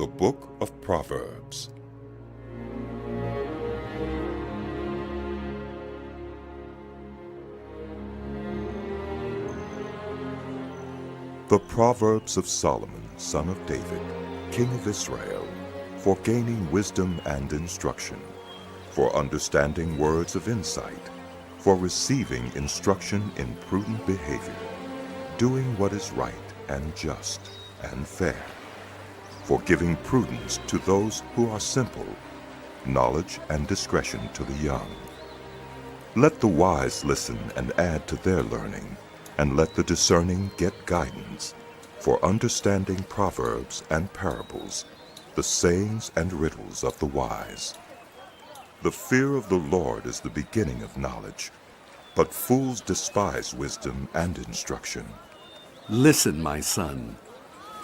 The Book of Proverbs. The Proverbs of Solomon, son of David, king of Israel, for gaining wisdom and instruction, for understanding words of insight, for receiving instruction in prudent behavior, doing what is right and just and fair, for giving prudence to those who are simple, knowledge and discretion to the young. Let the wise listen and add to their learning, and let the discerning get guidance, for understanding proverbs and parables, the sayings and riddles of the wise. The fear of the Lord is the beginning of knowledge, but fools despise wisdom and instruction. Listen, my son,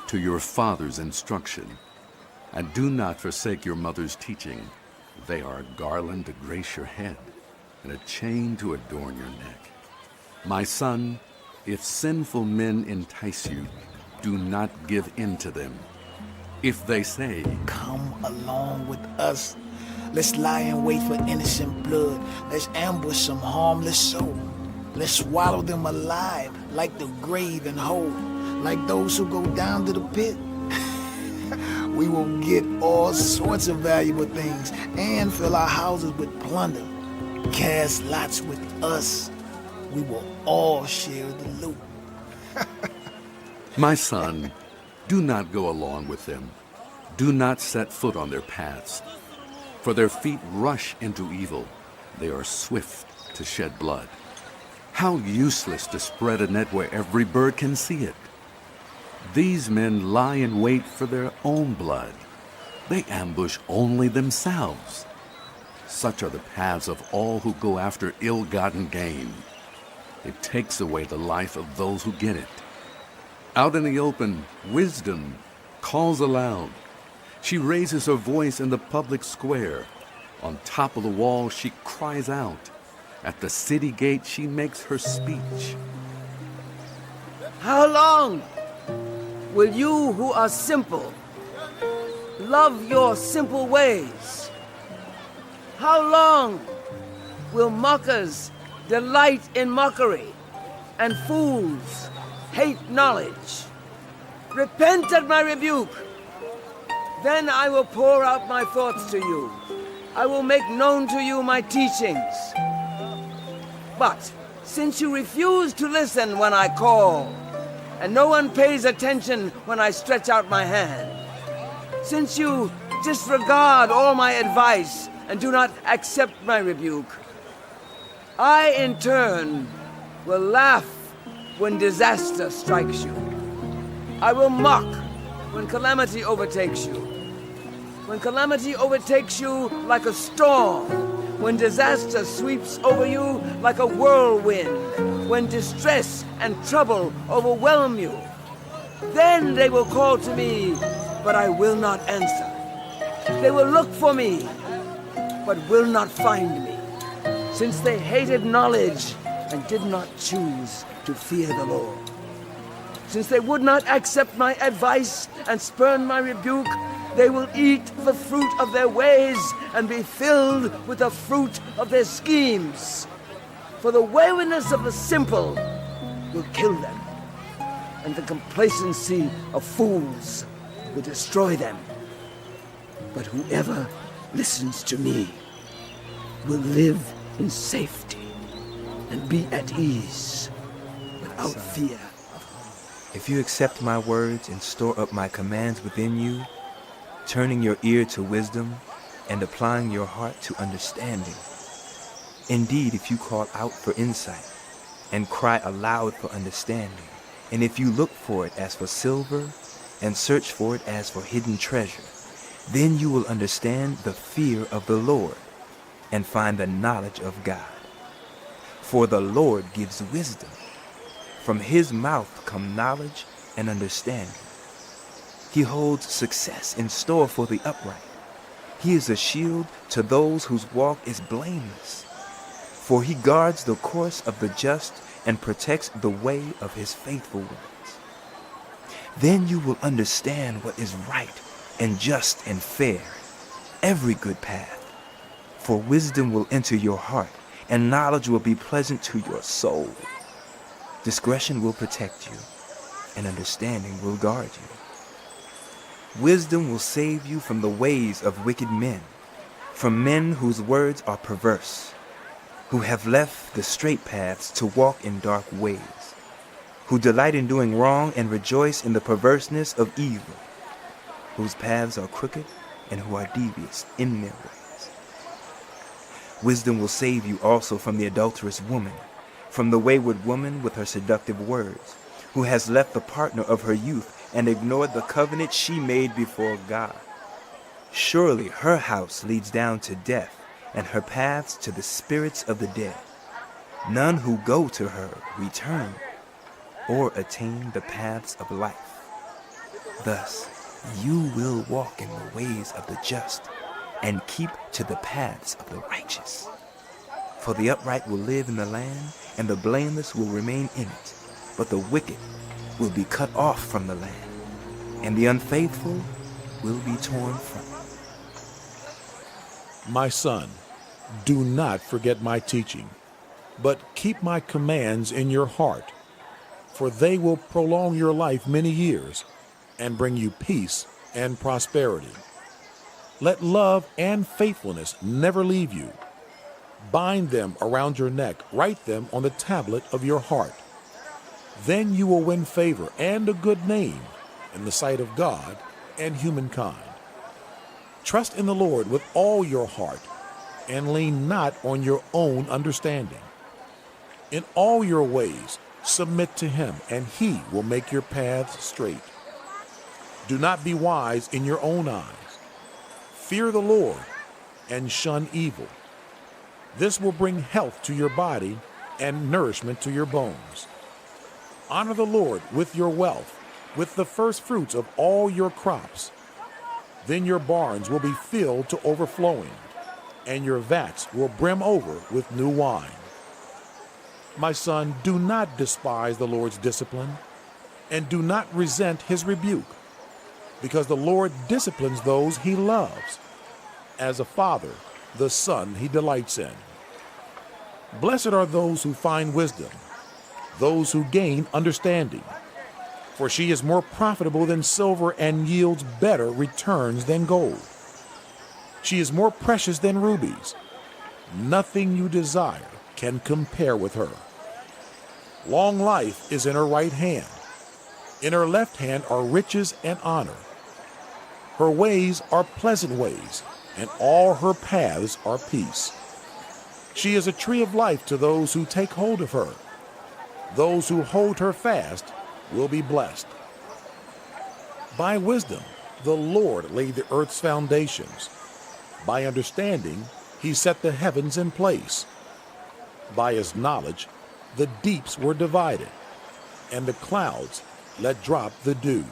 to your father's instruction, and do not forsake your mother's teaching. They are a garland to grace your head, and a chain to adorn your neck. My son, if sinful men entice you, do not give in to them. If they say, "Come along with us. Let's lie in wait for innocent blood. Let's ambush some harmless soul. Let's swallow them alive like the grave and whole, like those who go down to the pit." We will get all sorts of valuable things and fill our houses with plunder. Cast lots with us. We will all share the loot. my son, do not go along with them. Do not set foot on their paths, for their feet rush into evil. They are swift to shed blood. How useless to spread a net where every bird can see it. These men lie in wait for their own blood. They ambush only themselves. Such are the paths of all who go after ill-gotten gain. It takes away the life of those who get it. Out in the open, wisdom calls aloud. She raises her voice in the public square. On top of the wall, she cries out. At the city gate, she makes her speech. How long will you who are simple love your simple ways? How long will mockers delight in mockery and fools hate knowledge? Repent at my rebuke. Then I will pour out my thoughts to you. I will make known to you my teachings. But since you refuse to listen when I call, and no one pays attention when I stretch out my hand, since you disregard all my advice and do not accept my rebuke, I in turn will laugh when disaster strikes you. I will mock when calamity overtakes you. When calamity overtakes you like a storm, when disaster sweeps over you like a whirlwind, when distress and trouble overwhelm you, then they will call to me, but I will not answer. They will look for me, but will not find me, since they hated knowledge and did not choose to fear the Lord. Since they would not accept my advice and spurn my rebuke, they will eat the fruit of their ways and be filled with the fruit of their schemes. For the waywardness of the simple will kill them, and the complacency of fools will destroy them. But whoever listens to me will live in safety and be at ease without fear. If you accept my words and store up my commands within you, turning your ear to wisdom and applying your heart to understanding. Indeed, if you call out for insight and cry aloud for understanding, and if you look for it as for silver and search for it as for hidden treasure, then you will understand the fear of the Lord and find the knowledge of God. For the Lord gives wisdom. From his mouth come knowledge and understanding. He holds success in store for the upright. He is a shield to those whose walk is blameless. For he guards the course of the just and protects the way of his faithful ones. Then you will understand what is right and just and fair, every good path. For wisdom will enter your heart, and knowledge will be pleasant to your soul. Discretion will protect you, and understanding will guard you. Wisdom will save you from the ways of wicked men, from men whose words are perverse, who have left the straight paths to walk in dark ways, who delight in doing wrong and rejoice in the perverseness of evil, whose paths are crooked and who are devious in their ways. Wisdom will save you also from the adulterous woman, from the wayward woman with her seductive words, who has left the partner of her youth and ignored the covenant she made before God. Surely her house leads down to death, and her paths to the spirits of the dead. None who go to her return or attain the paths of life. Thus, you will walk in the ways of the just and keep to the paths of the righteous. For the upright will live in the land, and the blameless will remain in it. But the wicked will be cut off from the land, and the unfaithful will be torn from it. My son, do not forget my teaching, but keep my commands in your heart, for they will prolong your life many years and bring you peace and prosperity. Let love and faithfulness never leave you. Bind them around your neck, write them on the tablet of your heart. Then you will win favor and a good name in the sight of God and humankind. Trust in the Lord with all your heart and lean not on your own understanding. In all your ways submit to him, and he will make your paths straight. Do not be wise in your own eyes. Fear the Lord and shun evil. This will bring health to your body and nourishment to your bones. Honor the Lord with your wealth, with the first fruits of all your crops. Then your barns will be filled to overflowing, and your vats will brim over with new wine. My son, do not despise the Lord's discipline, and do not resent his rebuke, because the Lord disciplines those he loves. As a father, the son he delights in. Blessed are those who find wisdom, those who gain understanding. For she is more profitable than silver and yields better returns than gold. She is more precious than rubies. Nothing you desire can compare with her. Long life is in her right hand. In her left hand are riches and honor. Her ways are pleasant ways, and all her paths are peace. She is a tree of life to those who take hold of her. Those who hold her fast will be blessed. By wisdom, the Lord laid the earth's foundations. By understanding, he set the heavens in place. By his knowledge, the deeps were divided, and the clouds let drop the dew.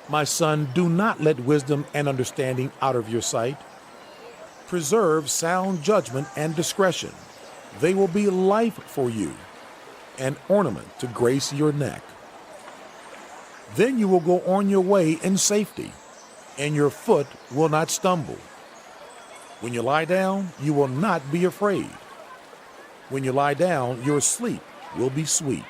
My son, do not let wisdom and understanding out of your sight. Preserve sound judgment and discretion. They will be life for you, an ornament to grace your neck. Then you will go on your way in safety, and your foot will not stumble. When you lie down, you will not be afraid. When you lie down, your sleep will be sweet.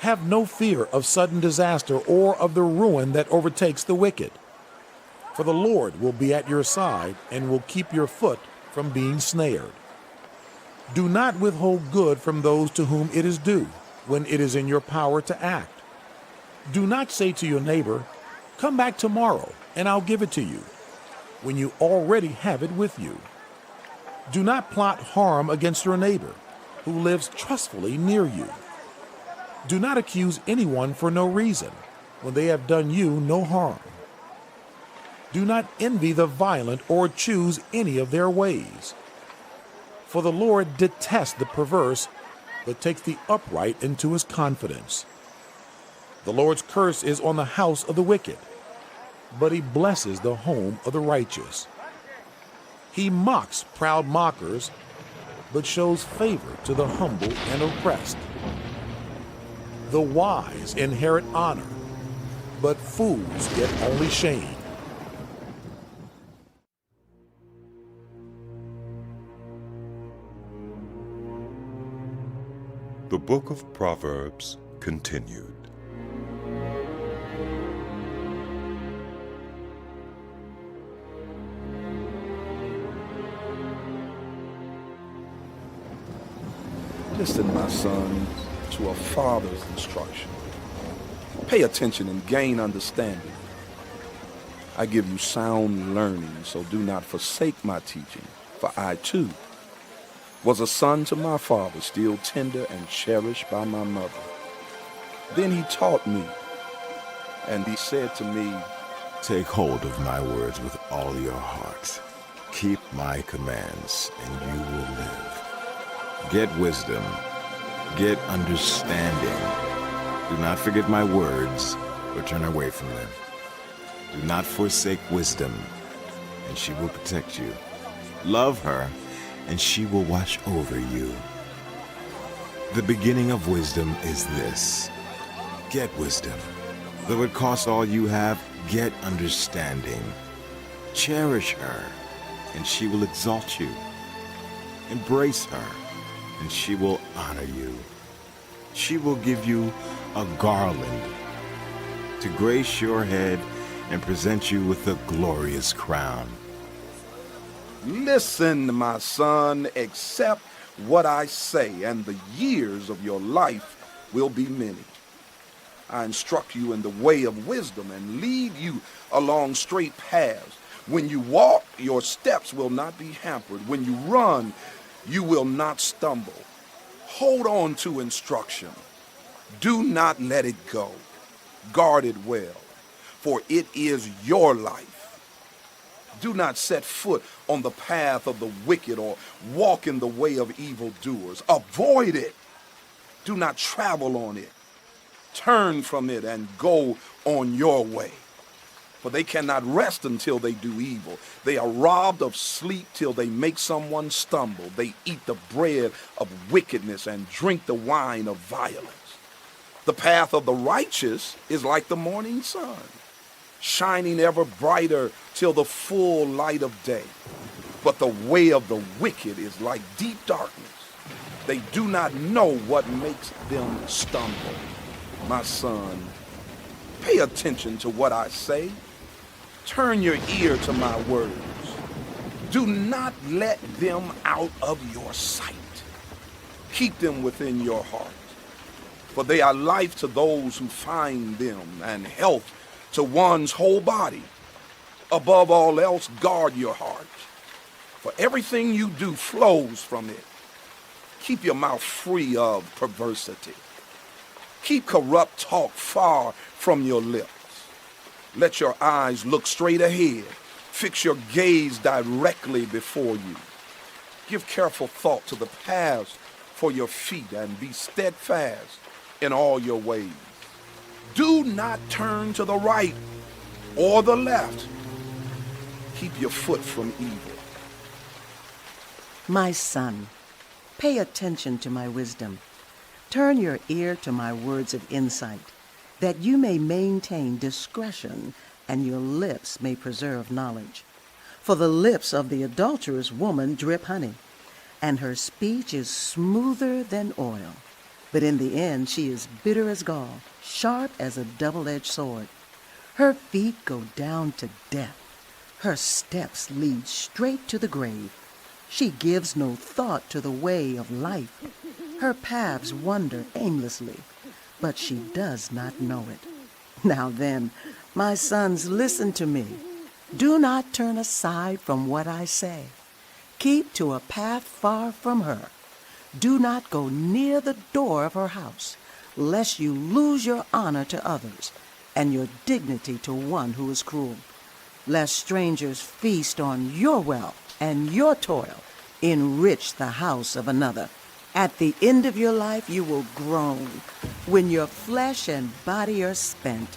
Have no fear of sudden disaster or of the ruin that overtakes the wicked. For the Lord will be at your side and will keep your foot from being snared. Do not withhold good from those to whom it is due, when it is in your power to act. Do not say to your neighbor, "Come back tomorrow, and I'll give it to you," when you already have it with you. Do not plot harm against your neighbor, who lives trustfully near you. Do not accuse anyone for no reason, when they have done you no harm. Do not envy the violent or choose any of their ways. For the Lord detests the perverse, but takes the upright into his confidence. The Lord's curse is on the house of the wicked, but he blesses the home of the righteous. He mocks proud mockers, but shows favor to the humble and oppressed. The wise inherit honor, but fools get only shame. The Book of Proverbs continued. Listen, my son, to a father's instruction. Pay attention and gain understanding. I give you sound learning, so do not forsake my teaching, for I too was a son to my father, still tender and cherished by my mother. Then he taught me, and he said to me, Take hold of my words with all your heart. Keep my commands, and you will live. Get wisdom. Get understanding. Do not forget my words or turn away from them. Do not forsake wisdom, and she will protect you. Love her, and she will watch over you. The beginning of wisdom is this: get wisdom. Though it costs all you have, get understanding. Cherish her, and she will exalt you. Embrace her, and she will honor you. She will give you a garland to grace your head and present you with a glorious crown. Listen, my son, accept what I say, and the years of your life will be many. I instruct you in the way of wisdom and lead you along straight paths. When you walk, your steps will not be hampered. When you run, you will not stumble. Hold on to instruction. Do not let it go. Guard it well, for it is your life. Do not set foot on the path of the wicked or walk in the way of evildoers. Avoid it. Do not travel on it. Turn from it and go on your way. For they cannot rest until they do evil. They are robbed of sleep till they make someone stumble. They eat the bread of wickedness and drink the wine of violence. The path of the righteous is like the morning sun, shining ever brighter till the full light of day. But the way of the wicked is like deep darkness. They do not know what makes them stumble. My son, pay attention to what I say. Turn your ear to my words. Do not let them out of your sight. Keep them within your heart, for they are life to those who find them and health to one's whole body. Above all else, guard your heart, for everything you do flows from it. Keep your mouth free of perversity. Keep corrupt talk far from your lips. Let your eyes look straight ahead. Fix your gaze directly before you. Give careful thought to the paths for your feet and be steadfast in all your ways. Do not turn to the right or the left. Keep your foot from evil. My son, pay attention to my wisdom. Turn your ear to my words of insight, that you may maintain discretion and your lips may preserve knowledge. For the lips of the adulterous woman drip honey, and her speech is smoother than oil. But in the end she is bitter as gall, sharp as a double-edged sword. Her feet go down to death. Her steps lead straight to the grave. She gives no thought to the way of life. Her paths wander aimlessly, but she does not know it. Now then, my sons, listen to me. Do not turn aside from what I say. Keep to a path far from her. Do not go near the door of her house, lest you lose your honor to others and your dignity to one who is cruel. Lest strangers feast on your wealth and your toil enrich the house of another. At the end of your life you will groan. When your flesh and body are spent,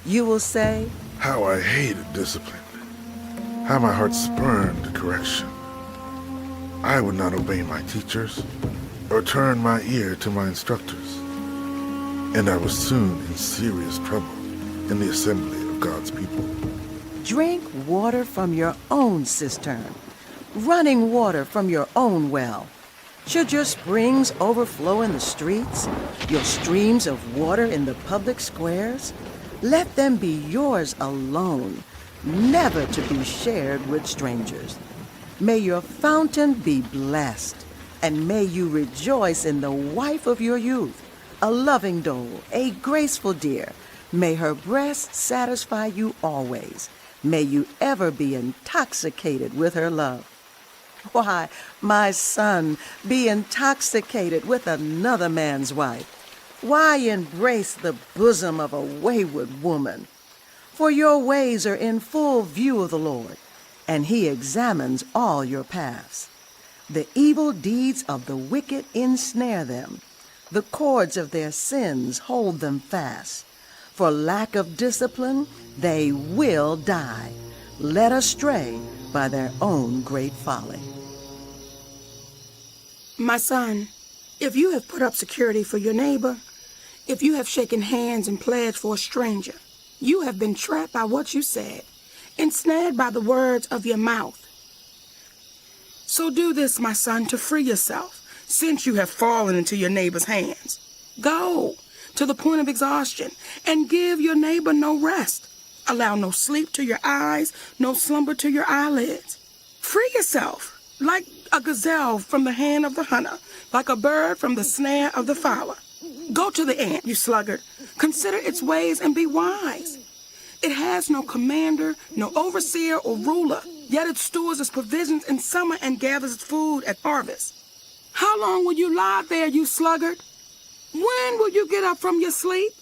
you will say, How I hated discipline. How my heart spurned correction. I would not obey my teachers or turn my ear to my instructors, and I was soon in serious trouble. in the assembly of God's people. Drink water from your own cistern, running water from your own well. Should your springs overflow in the streets, your streams of water in the public squares, let them be yours alone, never to be shared with strangers. May your fountain be blessed, and may you rejoice in the wife of your youth, a loving doe, a graceful deer. May her breast satisfy you always. May you ever be intoxicated with her love. Why, my son, be intoxicated with another man's wife? Why embrace the bosom of a wayward woman? For your ways are in full view of the Lord, and he examines all your paths. The evil deeds of the wicked ensnare them. The cords of their sins hold them fast. For lack of discipline, they will die, led astray by their own great folly. My son, if you have put up security for your neighbor, if you have shaken hands and pledged for a stranger, you have been trapped by what you said, ensnared by the words of your mouth. So do this, my son, to free yourself, since you have fallen into your neighbor's hands. Go to the point of exhaustion and give your neighbor no rest. Allow no sleep to your eyes, no slumber to your eyelids. Free yourself like a gazelle from the hand of the hunter, like a bird from the snare of the fowler. Go to the ant, you sluggard. Consider its ways and be wise. It has no commander, no overseer or ruler, yet it stores its provisions in summer and gathers its food at harvest. How long will you lie there, you sluggard? When will you get up from your sleep?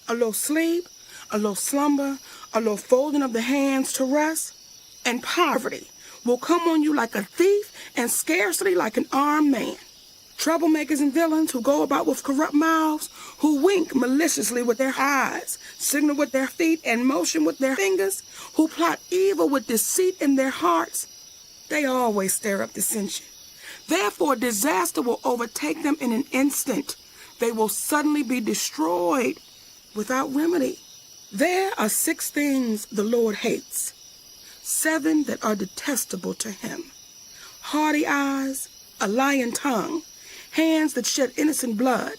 A little sleep, a little slumber, a little folding of the hands to rest, and poverty will come on you like a thief and scarcely like an armed man. Troublemakers and villains who go about with corrupt mouths, who wink maliciously with their eyes, signal with their feet, and motion with their fingers, who plot evil with deceit in their hearts, they always stir up dissension. Therefore, disaster will overtake them in an instant. They will suddenly be destroyed without remedy. There are 6 things the Lord hates, 7 that are detestable to him: haughty eyes, a lying tongue, hands that shed innocent blood,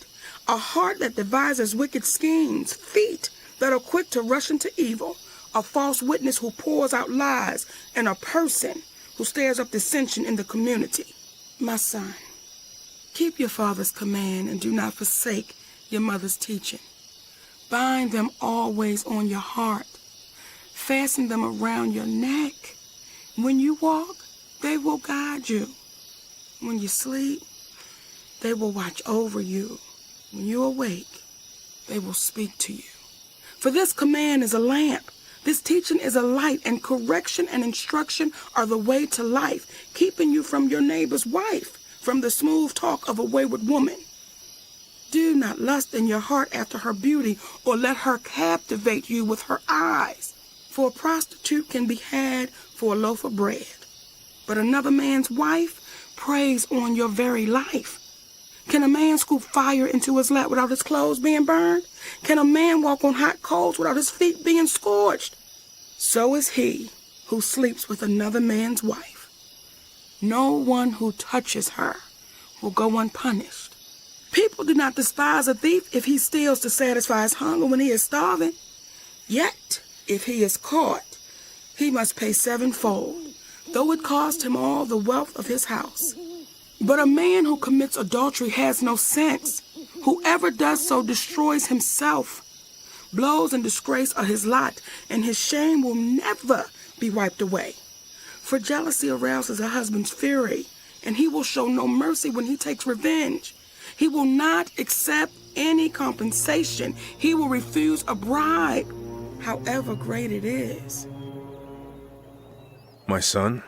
a heart that devises wicked schemes, feet that are quick to rush into evil, a false witness who pours out lies, and a person who stirs up dissension in the community. My son, keep your father's command and do not forsake your mother's teaching. Bind them always on your heart. Fasten them around your neck. When you walk, they will guide you. When you sleep, they will watch over you. When you awake, they will speak to you. For this command is a lamp. This teaching is a light, and correction and instruction are the way to life, keeping you from your neighbor's wife, from the smooth talk of a wayward woman. Do not lust in your heart after her beauty, or let her captivate you with her eyes. For a prostitute can be had for a loaf of bread, but another man's wife preys on your very life. Can a man scoop fire into his lap without his clothes being burned? Can a man walk on hot coals without his feet being scorched? So is he who sleeps with another man's wife. No one who touches her will go unpunished. People do not despise a thief if he steals to satisfy his hunger when he is starving. Yet, if he is caught, he must pay 7-fold, though it cost him all the wealth of his house. But a man who commits adultery has no sense. Whoever does so destroys himself. Blows and disgrace are his lot, and his shame will never be wiped away. For jealousy arouses a husband's fury, and he will show no mercy when he takes revenge. He will not accept any compensation. He will refuse a bribe, however great it is. My son,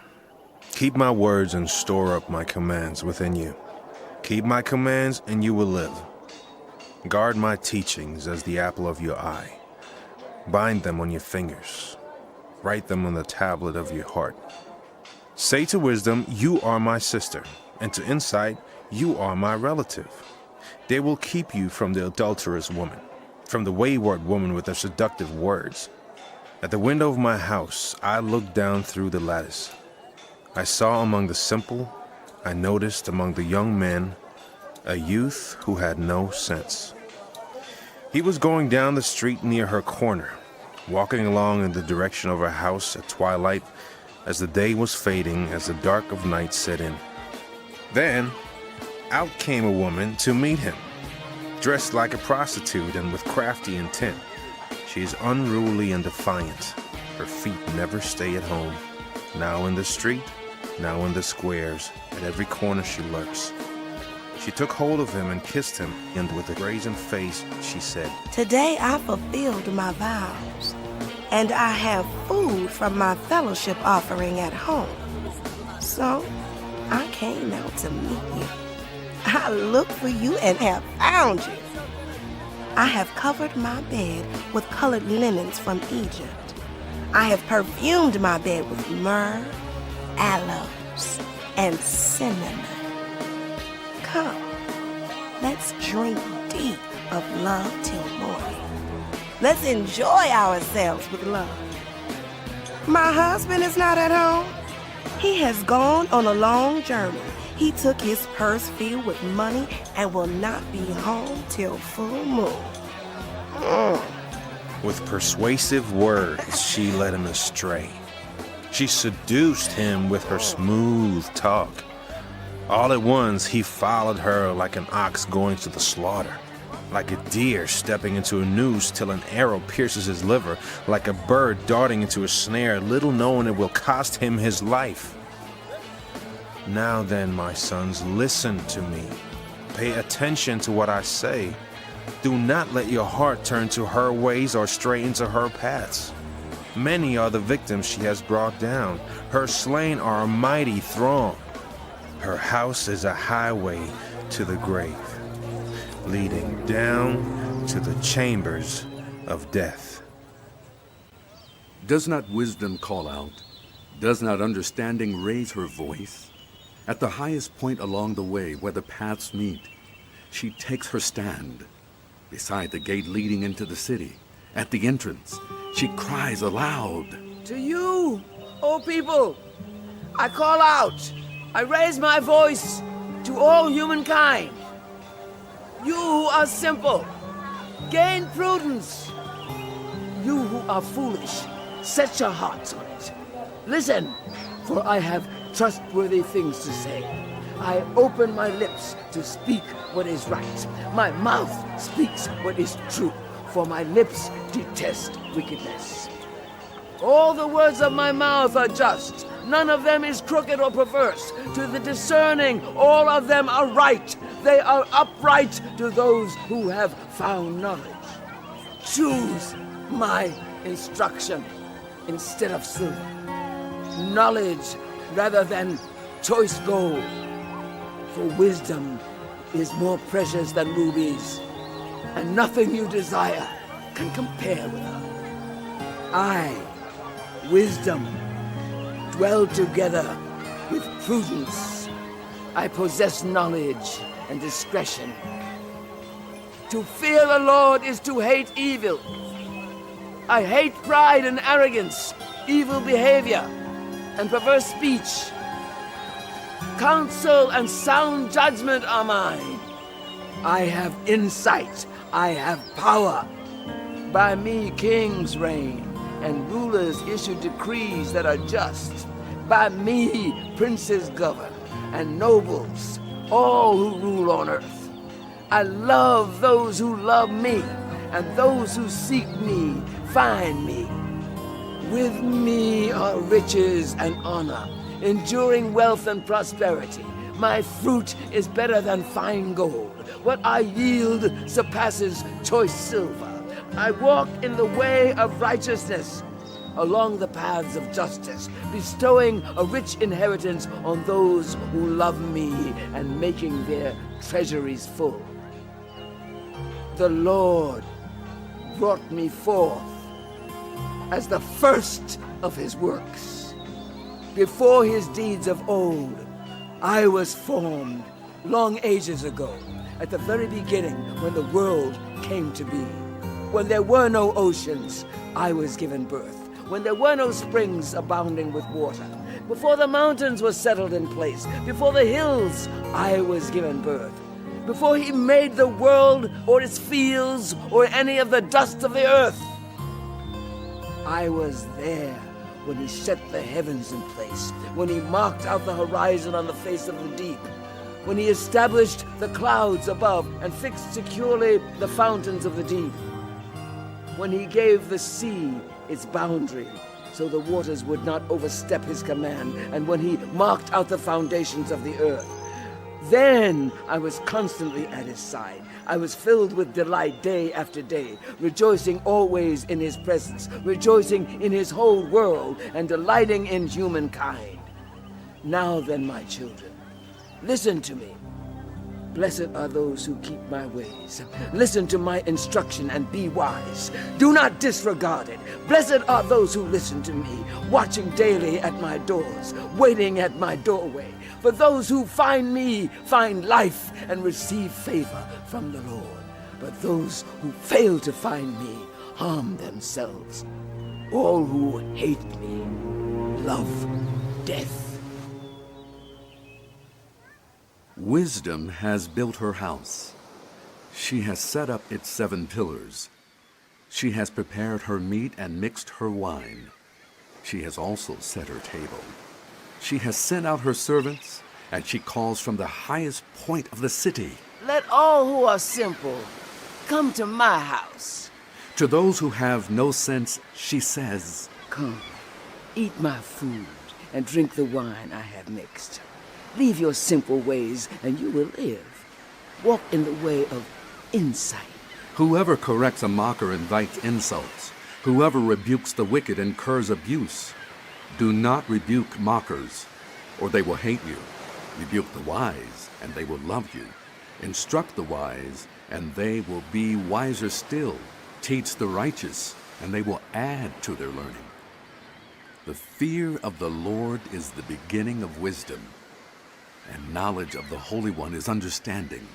keep my words and store up my commands within you. Keep my commands and you will live. Guard my teachings as the apple of your eye. Bind them on your fingers. Write them on the tablet of your heart. Say to wisdom, you are my sister, and to insight, you are my relative. They will keep you from the adulterous woman, from the wayward woman with her seductive words. At the window of my house, I looked down through the lattice. I saw among the simple, I noticed among the young men, a youth who had no sense. He was going down the street near her corner, walking along in the direction of her house at twilight as the day was fading, as the dark of night set in. Then, out came a woman to meet him, dressed like a prostitute and with crafty intent. She is unruly and defiant. Her feet never stay at home. Now in the street, now in the squares, at every corner she lurks. She took hold of him and kissed him, and with a brazen face she said, Today I fulfilled my vows, and I have food from my fellowship offering at home. So I came out to meet you. I looked for you and have found you. I have covered my bed with colored linens from Egypt. I have perfumed my bed with myrrh, aloes, and cinnamon. Come, let's drink deep of love till morning. Let's enjoy ourselves with love. My husband is not at home. He has gone on a long journey. He took his purse filled with money and will not be home till full moon. With persuasive words, she led him astray. She seduced him with her smooth talk. All at once, he followed her like an ox going to the slaughter, like a deer stepping into a noose till an arrow pierces his liver, like a bird darting into a snare, little knowing it will cost him his life. Now then, my sons, listen to me. Pay attention to what I say. Do not let your heart turn to her ways or stray into her paths. Many are the victims she has brought down. Her slain are a mighty throng. Her house is a highway to the grave, leading down to the chambers of death. Does not wisdom call out? Does not understanding raise her voice? At the highest point along the way where the paths meet, she takes her stand. Beside the gate leading into the city, at the entrance, she cries aloud. To you, O people, I call out. I raise my voice to all humankind. You who are simple, gain prudence. You who are foolish, set your hearts on it. Listen, for I have trustworthy things to say. I open my lips to speak what is right. My mouth speaks what is true, for my lips detest wickedness. All the words of my mouth are just. None of them is crooked or perverse. To the discerning, all of them are right. They are upright to those who have found knowledge. Choose my instruction instead of silver, knowledge rather than choice gold. For wisdom is more precious than rubies, and nothing you desire can compare with her. I, wisdom, dwell together with prudence. I possess knowledge and discretion. To fear the Lord is to hate evil. I hate pride and arrogance, evil behavior, and perverse speech. Counsel and sound judgment are mine. I have insight. I have power. By me kings reign, and rulers issue decrees that are just. By me princes govern, and nobles, all who rule on earth. I love those who love me, and those who seek me find me. With me are riches and honor, enduring wealth and prosperity. My fruit is better than fine gold. What I yield surpasses choice silver. I walk in the way of righteousness, along the paths of justice, bestowing a rich inheritance on those who love me and making their treasuries full. The Lord brought me forth as the first of his works. Before his deeds of old, I was formed long ages ago, at the very beginning when the world came to be. When there were no oceans, I was given birth. When there were no springs abounding with water, before the mountains were settled in place, before the hills, I was given birth. Before he made the world or its fields or any of the dust of the earth, I was there when he set the heavens in place, when he marked out the horizon on the face of the deep, when he established the clouds above and fixed securely the fountains of the deep, when he gave the sea its boundary so the waters would not overstep his command, and when he marked out the foundations of the earth. Then I was constantly at his side. I was filled with delight day after day, rejoicing always in his presence, rejoicing in his whole world, and delighting in humankind. Now then, my children, listen to me. Blessed are those who keep my ways. Listen to my instruction and be wise. Do not disregard it. Blessed are those who listen to me, watching daily at my doors, waiting at my doorway. For those who find me find life and receive favor from the Lord. But those who fail to find me harm themselves. All who hate me love death. Wisdom has built her house. She has set up its 7 pillars. She has prepared her meat and mixed her wine. She has also set her table. She has sent out her servants, and she calls from the highest point of the city. Let all who are simple come to my house. To those who have no sense, she says, Come, eat my food and drink the wine I have mixed. Leave your simple ways, and you will live. Walk in the way of insight. Whoever corrects a mocker invites insults. Whoever rebukes the wicked incurs abuse. Do not rebuke mockers, or they will hate you. Rebuke the wise, and they will love you. Instruct the wise, and they will be wiser still. Teach the righteous, and they will add to their learning. The fear of the Lord is the beginning of wisdom, and knowledge of the Holy One is understanding.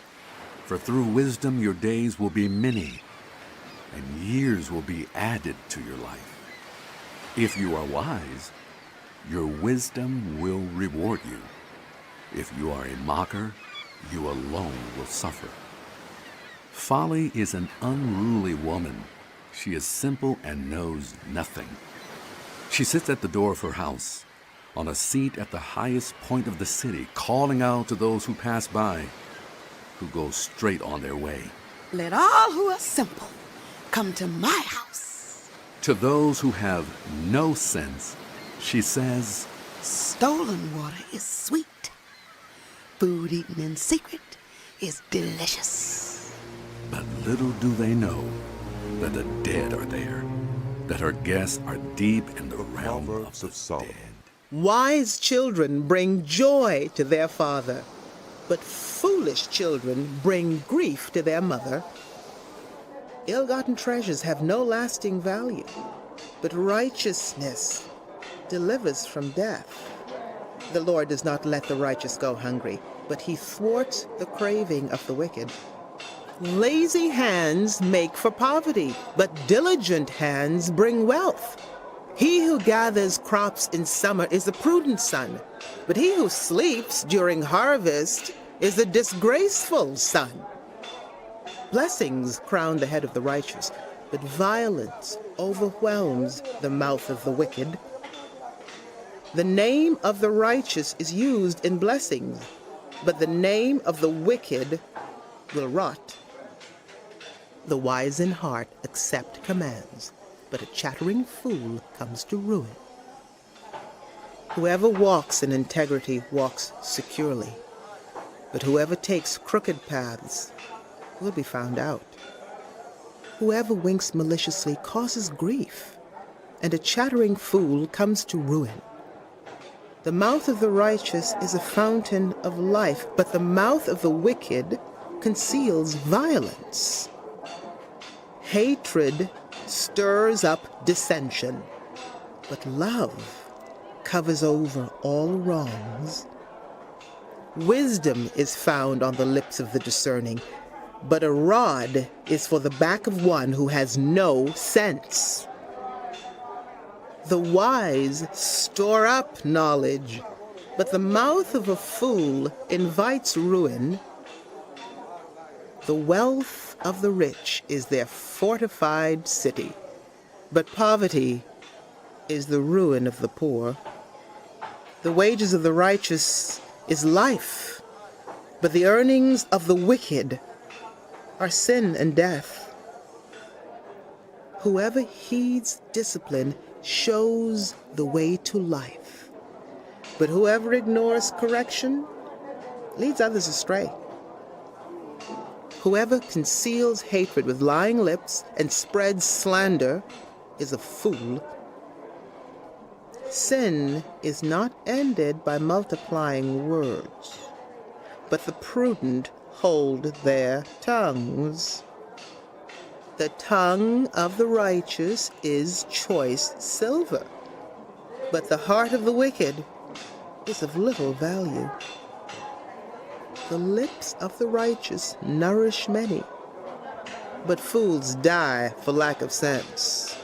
For through wisdom your days will be many, and years will be added to your life. If you are wise, your wisdom will reward you. If you are a mocker, you alone will suffer. Folly is an unruly woman. She is simple and knows nothing. She sits at the door of her house, on a seat at the highest point of the city, calling out to those who pass by, who go straight on their way. Let all who are simple come to my house. To those who have no sense, she says, Stolen water is sweet. Food eaten in secret is delicious. But little do they know that the dead are there, that her guests are deep in the realm of the dead. Wise children bring joy to their father, but foolish children bring grief to their mother. Ill-gotten treasures have no lasting value, but righteousness delivers from death. The Lord does not let the righteous go hungry, but he thwarts the craving of the wicked. Lazy hands make for poverty, but diligent hands bring wealth. He who gathers crops in summer is a prudent son, but he who sleeps during harvest is a disgraceful son. Blessings crown the head of the righteous, but violence overwhelms the mouth of the wicked. The name of the righteous is used in blessings, but the name of the wicked will rot. The wise in heart accept commands, but a chattering fool comes to ruin. Whoever walks in integrity walks securely, but whoever takes crooked paths will be found out. Whoever winks maliciously causes grief, and a chattering fool comes to ruin. The mouth of the righteous is a fountain of life, but the mouth of the wicked conceals violence. Hatred stirs up dissension, but love covers over all wrongs. Wisdom is found on the lips of the discerning, but a rod is for the back of one who has no sense. The wise store up knowledge, but the mouth of a fool invites ruin. The wealth of the rich is their fortified city, but poverty is the ruin of the poor. The wages of the righteous is life, but the earnings of the wicked are sin and death. Whoever heeds discipline shows the way to life, but whoever ignores correction leads others astray. Whoever conceals hatred with lying lips and spreads slander is a fool. Sin is not ended by multiplying words, but the prudent hold their tongues. The tongue of the righteous is choice silver, but the heart of the wicked is of little value. The lips of the righteous nourish many, but fools die for lack of sense.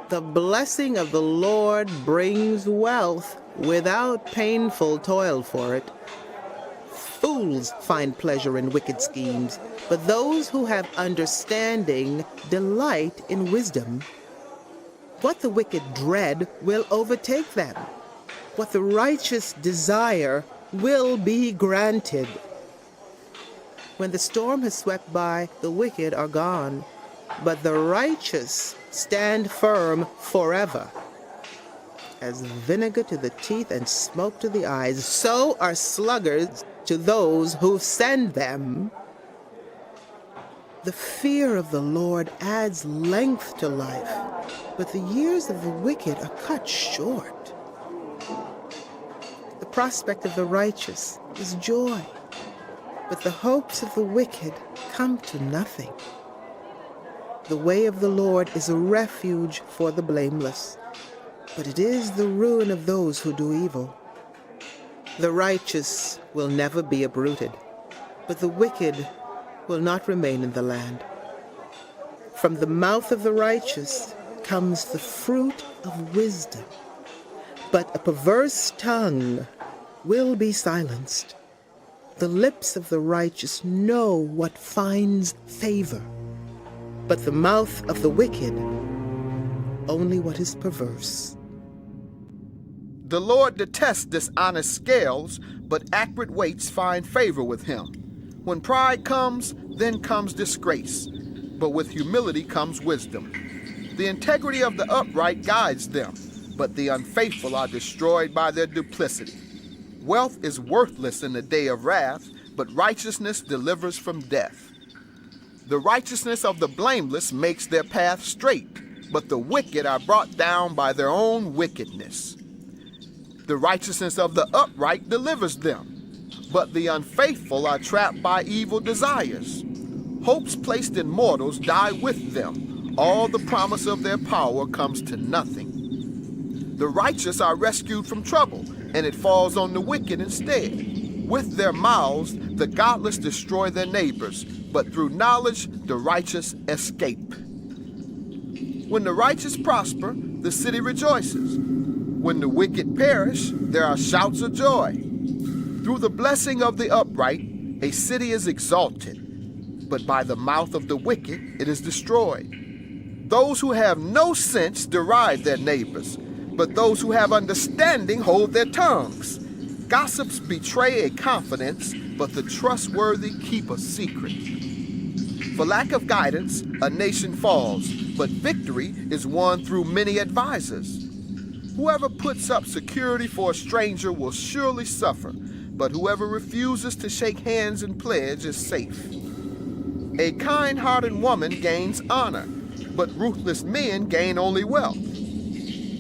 The blessing of the Lord brings wealth without painful toil for it. Fools find pleasure in wicked schemes, but those who have understanding delight in wisdom. What the wicked dread will overtake them. What the righteous desire will be granted. When the storm has swept by, the wicked are gone, but the righteous stand firm forever. As vinegar to the teeth and smoke to the eyes, so are sluggards to those who send them. The fear of the Lord adds length to life, but the years of the wicked are cut short. The prospect of the righteous is joy, but the hopes of the wicked come to nothing. The way of the Lord is a refuge for the blameless, but it is the ruin of those who do evil. The righteous will never be uprooted, but the wicked will not remain in the land. From the mouth of the righteous comes the fruit of wisdom, but a perverse tongue will be silenced. The lips of the righteous know what finds favor, but the mouth of the wicked only what is perverse. The Lord detests dishonest scales, but accurate weights find favor with him. When pride comes, then comes disgrace, but with humility comes wisdom. The integrity of the upright guides them, but the unfaithful are destroyed by their duplicity. Wealth is worthless in the day of wrath, but righteousness delivers from death. The righteousness of the blameless makes their path straight, but the wicked are brought down by their own wickedness. The righteousness of the upright delivers them, but the unfaithful are trapped by evil desires. Hopes placed in mortals die with them. All the promise of their power comes to nothing. The righteous are rescued from trouble, and it falls on the wicked instead. With their mouths, the godless destroy their neighbors, but through knowledge, the righteous escape. When the righteous prosper, the city rejoices. When the wicked perish, there are shouts of joy. Through the blessing of the upright, a city is exalted, but by the mouth of the wicked it is destroyed. Those who have no sense deride their neighbors, but those who have understanding hold their tongues. Gossips betray a confidence, but the trustworthy keep a secret. For lack of guidance, a nation falls, but victory is won through many advisors. Whoever puts up security for a stranger will surely suffer, but whoever refuses to shake hands and pledge is safe. A kind-hearted woman gains honor, but ruthless men gain only wealth.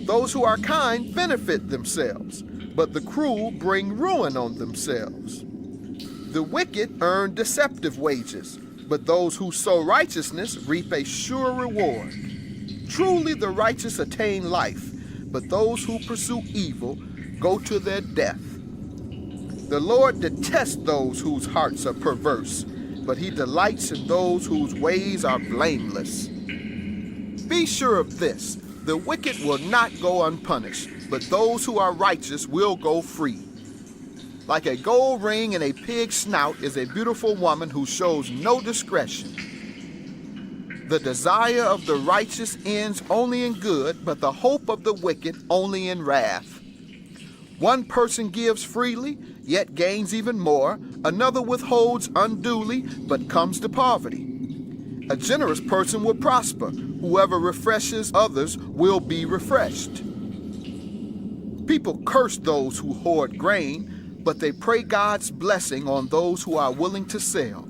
Those who are kind benefit themselves, but the cruel bring ruin on themselves. The wicked earn deceptive wages, but those who sow righteousness reap a sure reward. Truly the righteous attain life, but those who pursue evil go to their death. The Lord detests those whose hearts are perverse, but he delights in those whose ways are blameless. Be sure of this, the wicked will not go unpunished, but those who are righteous will go free. Like a gold ring in a pig's snout is a beautiful woman who shows no discretion. The desire of the righteous ends only in good, but the hope of the wicked only in wrath. One person gives freely, yet gains even more. Another withholds unduly, but comes to poverty. A generous person will prosper. Whoever refreshes others will be refreshed. People curse those who hoard grain, but they pray God's blessing on those who are willing to sell.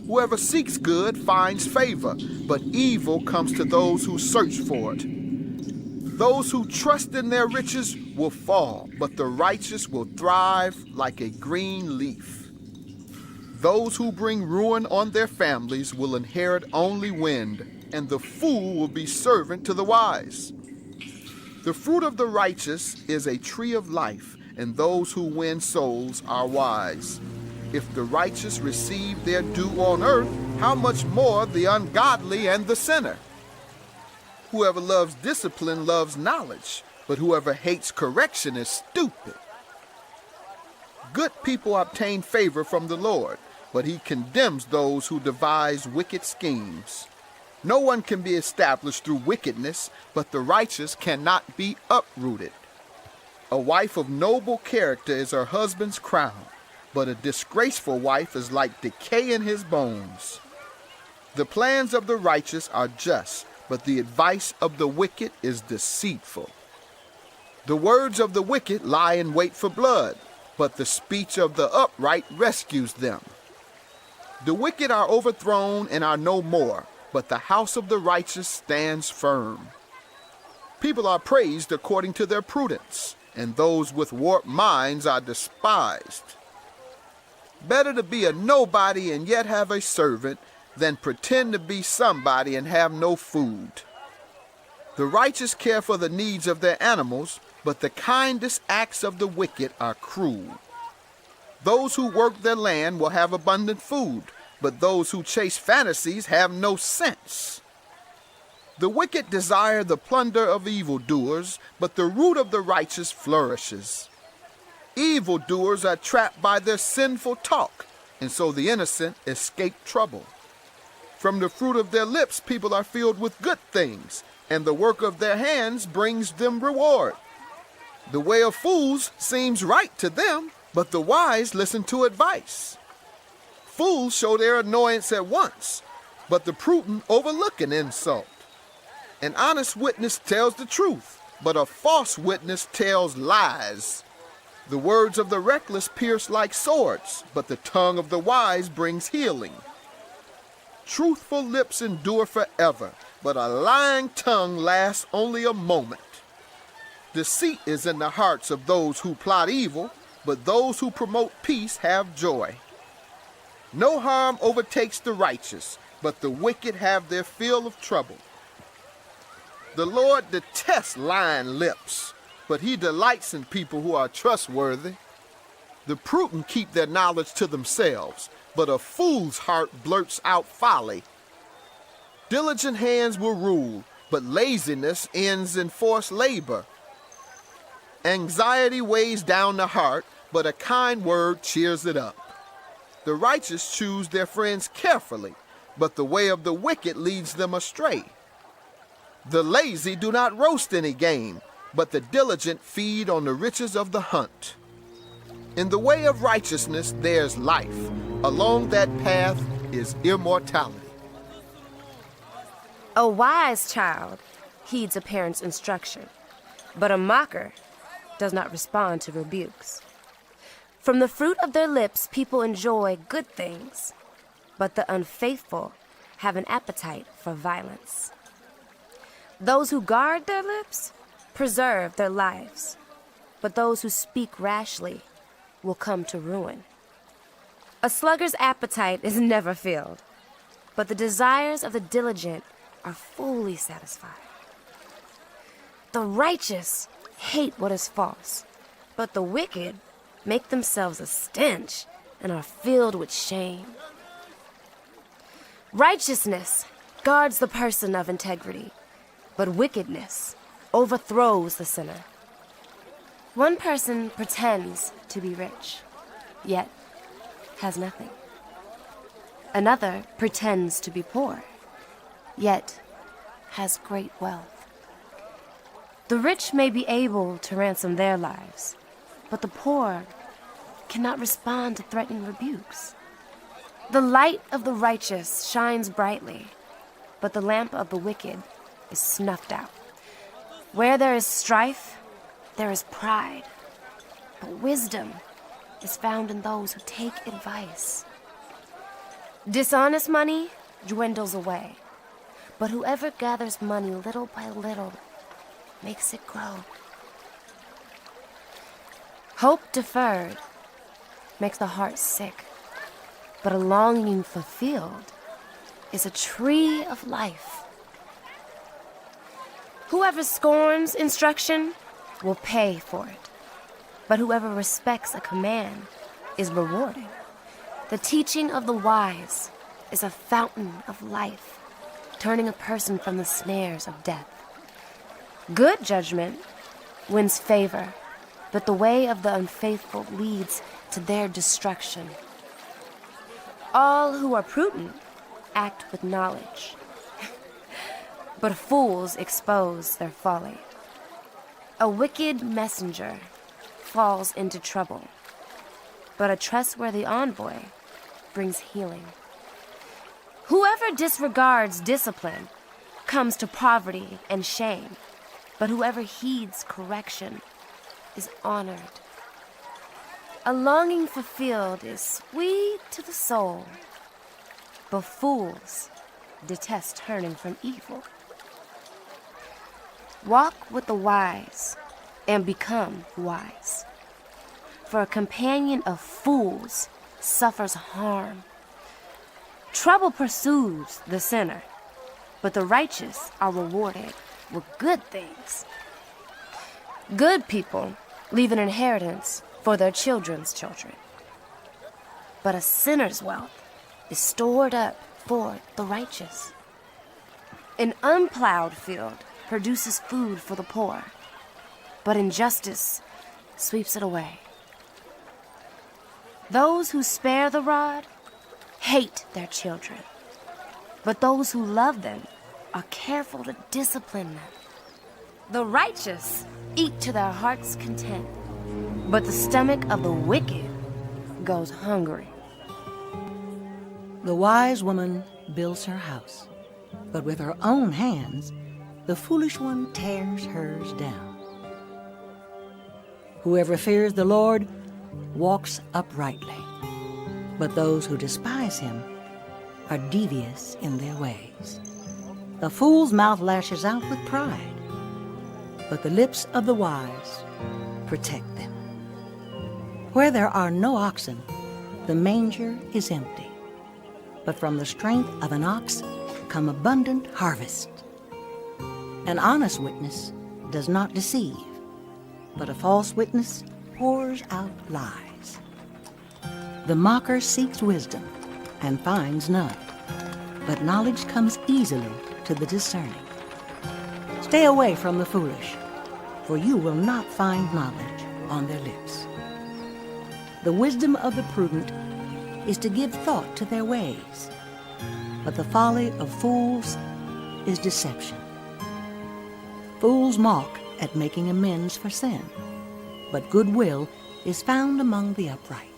Whoever seeks good finds favor, but evil comes to those who search for it. Those who trust in their riches will fall, but the righteous will thrive like a green leaf. Those who bring ruin on their families will inherit only wind, and the fool will be servant to the wise. The fruit of the righteous is a tree of life, and those who win souls are wise. If the righteous receive their due on earth, how much more the ungodly and the sinner? Whoever loves discipline loves knowledge, but whoever hates correction is stupid. Good people obtain favor from the Lord, but he condemns those who devise wicked schemes. No one can be established through wickedness, but the righteous cannot be uprooted. A wife of noble character is her husband's crown, but a disgraceful wife is like decay in his bones. The plans of the righteous are just, but the advice of the wicked is deceitful. The words of the wicked lie in wait for blood, but the speech of the upright rescues them. The wicked are overthrown and are no more, but the house of the righteous stands firm. People are praised according to their prudence, and those with warped minds are despised. Better to be a nobody and yet have a servant than pretend to be somebody and have no food. The righteous care for the needs of their animals, but the kindest acts of the wicked are cruel. Those who work their land will have abundant food, but those who chase fantasies have no sense. The wicked desire the plunder of evildoers, but the root of the righteous flourishes. Evildoers are trapped by their sinful talk, and so the innocent escape trouble. From the fruit of their lips people are filled with good things, and the work of their hands brings them reward. The way of fools seems right to them, but the wise listen to advice. Fools show their annoyance at once, but the prudent overlook an insult. An honest witness tells the truth, but a false witness tells lies. The words of the reckless pierce like swords, but the tongue of the wise brings healing. Truthful lips endure forever, but a lying tongue lasts only a moment. Deceit is in the hearts of those who plot evil, but those who promote peace have joy. No harm overtakes the righteous, but the wicked have their fill of trouble. The Lord detests lying lips, but he delights in people who are trustworthy. The prudent keep their knowledge to themselves, but a fool's heart blurts out folly. Diligent hands will rule, but laziness ends in forced labor. Anxiety weighs down the heart, but a kind word cheers it up. The righteous choose their friends carefully, but the way of the wicked leads them astray. The lazy do not roast any game, but the diligent feed on the riches of the hunt. In the way of righteousness there's life. Along that path is immortality. A wise child heeds a parent's instruction, but a mocker does not respond to rebukes. From the fruit of their lips people enjoy good things, but the unfaithful have an appetite for violence. Those who guard their lips preserve their lives, but those who speak rashly will come to ruin. A sluggard's appetite is never filled, but the desires of the diligent are fully satisfied. The righteous hate what is false, but the wicked make themselves a stench and are filled with shame. Righteousness guards the person of integrity, but wickedness overthrows the sinner. One person pretends to be rich, yet has nothing. Another pretends to be poor, yet has great wealth. The rich may be able to ransom their lives, but the poor cannot respond to threatening rebukes. The light of the righteous shines brightly, but the lamp of the wicked is snuffed out. Where there is strife, there is pride, but wisdom is found in those who take advice. Dishonest money dwindles away, but whoever gathers money little by little makes it grow. Hope deferred makes the heart sick, but a longing fulfilled is a tree of life. Whoever scorns instruction will pay for it, but whoever respects a command is rewarded. The teaching of the wise is a fountain of life, turning a person from the snares of death. Good judgment wins favor, but the way of the unfaithful leads to their destruction. All who are prudent act with knowledge, but fools expose their folly. A wicked messenger falls into trouble, but a trustworthy envoy brings healing. Whoever disregards discipline comes to poverty and shame, but whoever heeds correction is honored. A longing fulfilled is sweet to the soul, but fools detest turning from evil. Walk with the wise and become wise, for a companion of fools suffers harm. Trouble pursues the sinner, but the righteous are rewarded with good things. Good people leave an inheritance for their children's children, but a sinner's wealth is stored up for the righteous. An unplowed field produces food for the poor, but injustice sweeps it away. Those who spare the rod hate their children, but those who love them are careful to discipline them. The righteous eat to their heart's content, but the stomach of the wicked goes hungry. The wise woman builds her house, but with her own hands, the foolish one tears hers down. Whoever fears the Lord walks uprightly, but those who despise him are devious in their ways. The fool's mouth lashes out with pride, but the lips of the wise protect them. Where there are no oxen, the manger is empty, but from the strength of an ox come abundant harvest. An honest witness does not deceive, but a false witness pours out lies. The mocker seeks wisdom and finds none, but knowledge comes easily to the discerning. Stay away from the foolish, for you will not find knowledge on their lips. The wisdom of the prudent is to give thought to their ways, but the folly of fools is deception. Fools mock at making amends for sin, but goodwill is found among the upright.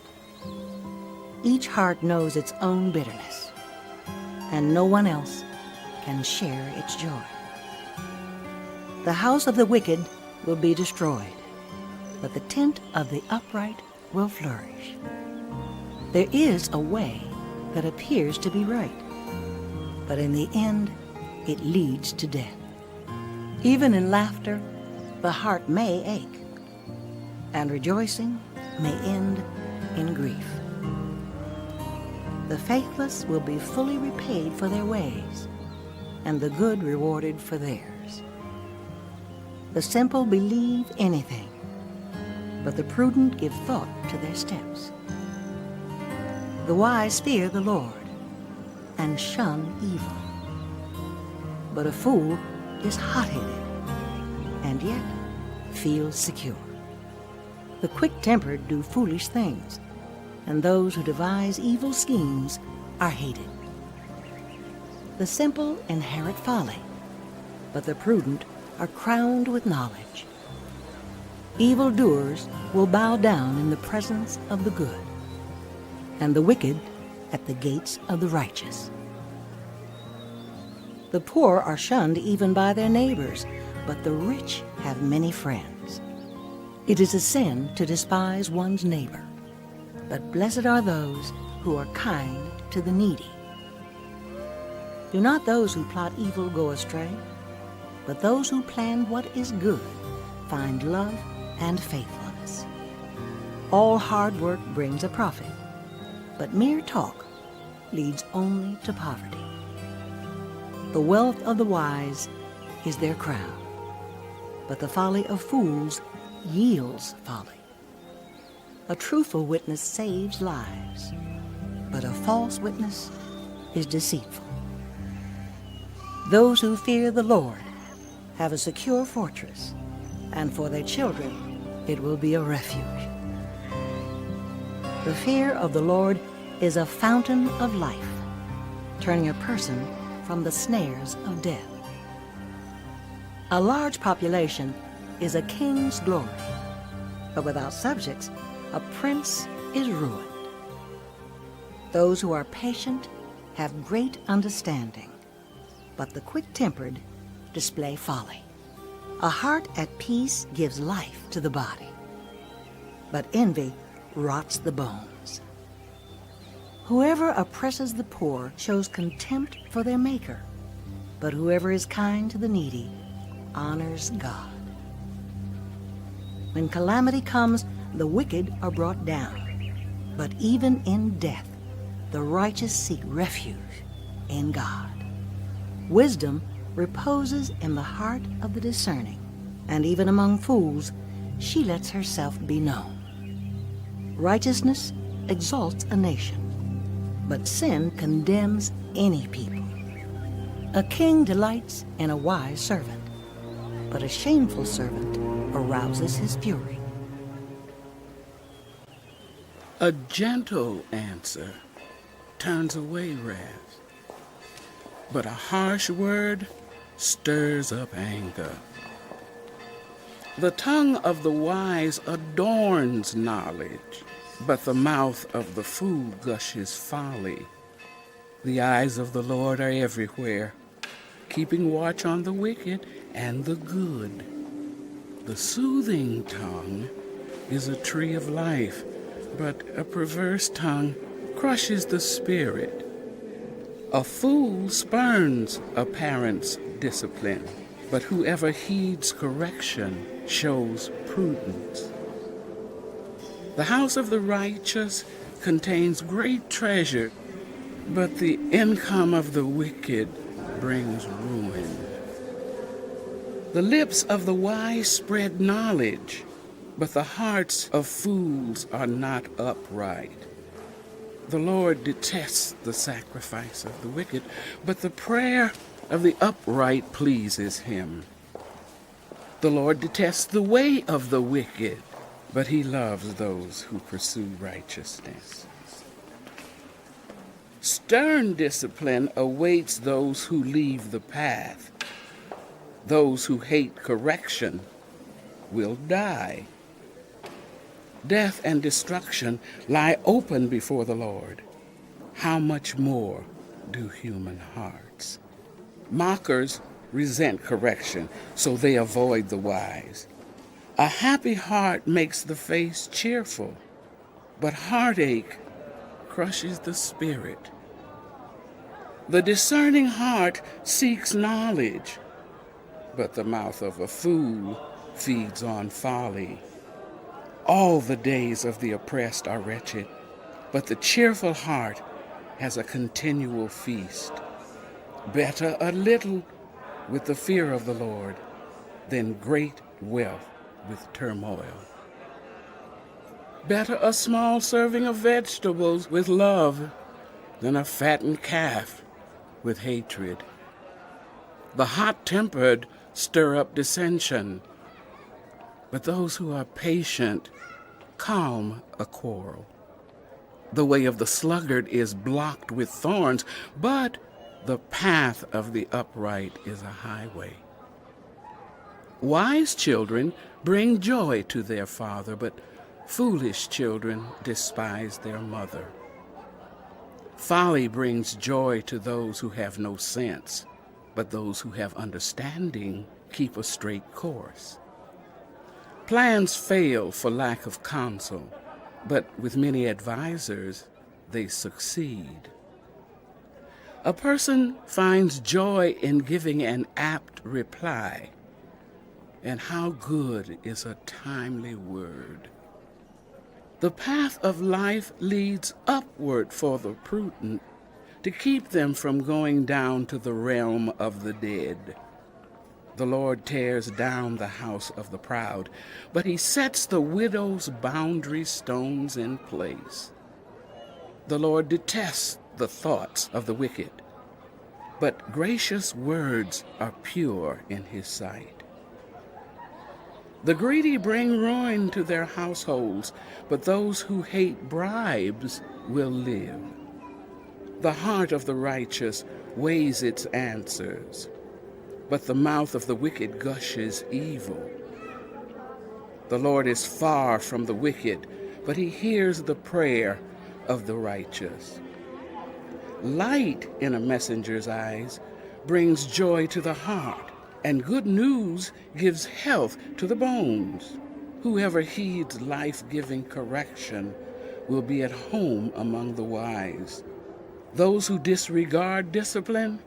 Each heart knows its own bitterness, and no one else can share its joy. The house of the wicked will be destroyed, but the tent of the upright will flourish. There is a way that appears to be right, but in the end it leads to death. Even in laughter, the heart may ache, and rejoicing may end in grief. The faithless will be fully repaid for their ways, and the good rewarded for theirs. The simple believe anything, but the prudent give thought to their steps. The wise fear the Lord, and shun evil. But a fool is hot-headed and yet feels secure. The quick-tempered do foolish things, and those who devise evil schemes are hated. The simple inherit folly, but the prudent are crowned with knowledge. Evildoers will bow down in the presence of the good, and the wicked at the gates of the righteous. The poor are shunned even by their neighbors, but the rich have many friends. It is a sin to despise one's neighbor, but blessed are those who are kind to the needy. Do not those who plot evil go astray, but those who plan what is good find love and faithfulness. All hard work brings a profit, but mere talk leads only to poverty. The wealth of the wise is their crown, but the folly of fools yields folly. A truthful witness saves lives, but a false witness is deceitful. Those who fear the Lord have a secure fortress, and for their children it will be a refuge. The fear of the Lord is a fountain of life, turning a person from the snares of death. A large population is a king's glory, but without subjects, a prince is ruined. Those who are patient have great understanding, but the quick-tempered display folly. A heart at peace gives life to the body, but envy rots the bones. Whoever oppresses the poor shows contempt for their Maker, but whoever is kind to the needy honors God. When calamity comes, the wicked are brought down, but even in death, the righteous seek refuge in God. Wisdom reposes in the heart of the discerning, and even among fools, she lets herself be known. Righteousness exalts a nation, but sin condemns any people. A king delights in a wise servant, but a shameful servant arouses his fury. A gentle answer turns away wrath, but a harsh word stirs up anger. The tongue of the wise adorns knowledge, but the mouth of the fool gushes folly. The eyes of the Lord are everywhere, keeping watch on the wicked and the good. The soothing tongue is a tree of life, but a perverse tongue crushes the spirit. A fool spurns a parent's discipline, but whoever heeds correction shows prudence. The house of the righteous contains great treasure, but the income of the wicked brings ruin. The lips of the wise spread knowledge, but the hearts of fools are not upright. The Lord detests the sacrifice of the wicked, but the prayer of the upright pleases him. The Lord detests the way of the wicked, but he loves those who pursue righteousness. Stern discipline awaits those who leave the path. Those who hate correction will die. Death and destruction lie open before the Lord. How much more do human hearts? Mockers resent correction, so they avoid the wise. A happy heart makes the face cheerful, but heartache crushes the spirit. The discerning heart seeks knowledge, but the mouth of a fool feeds on folly. All the days of the oppressed are wretched, but the cheerful heart has a continual feast. Better a little with the fear of the Lord than great wealth with turmoil. Better a small serving of vegetables with love than a fattened calf with hatred. The hot-tempered stir up dissension, but those who are patient calm a quarrel. The way of the sluggard is blocked with thorns, but the path of the upright is a highway. Wise children bring joy to their father, but foolish children despise their mother. Folly brings joy to those who have no sense, but those who have understanding keep a straight course. Plans fail for lack of counsel, but with many advisors, they succeed. A person finds joy in giving an apt reply, and how good is a timely word. The path of life leads upward for the prudent, to keep them from going down to the realm of the dead. The Lord tears down the house of the proud, but he sets the widow's boundary stones in place. The Lord detests the thoughts of the wicked, but gracious words are pure in his sight. The greedy bring ruin to their households, but those who hate bribes will live. The heart of the righteous weighs its answers, but the mouth of the wicked gushes evil. The Lord is far from the wicked, but he hears the prayer of the righteous. Light in a messenger's eyes brings joy to the heart, and good news gives health to the bones. Whoever heeds life-giving correction will be at home among the wise. Those who disregard discipline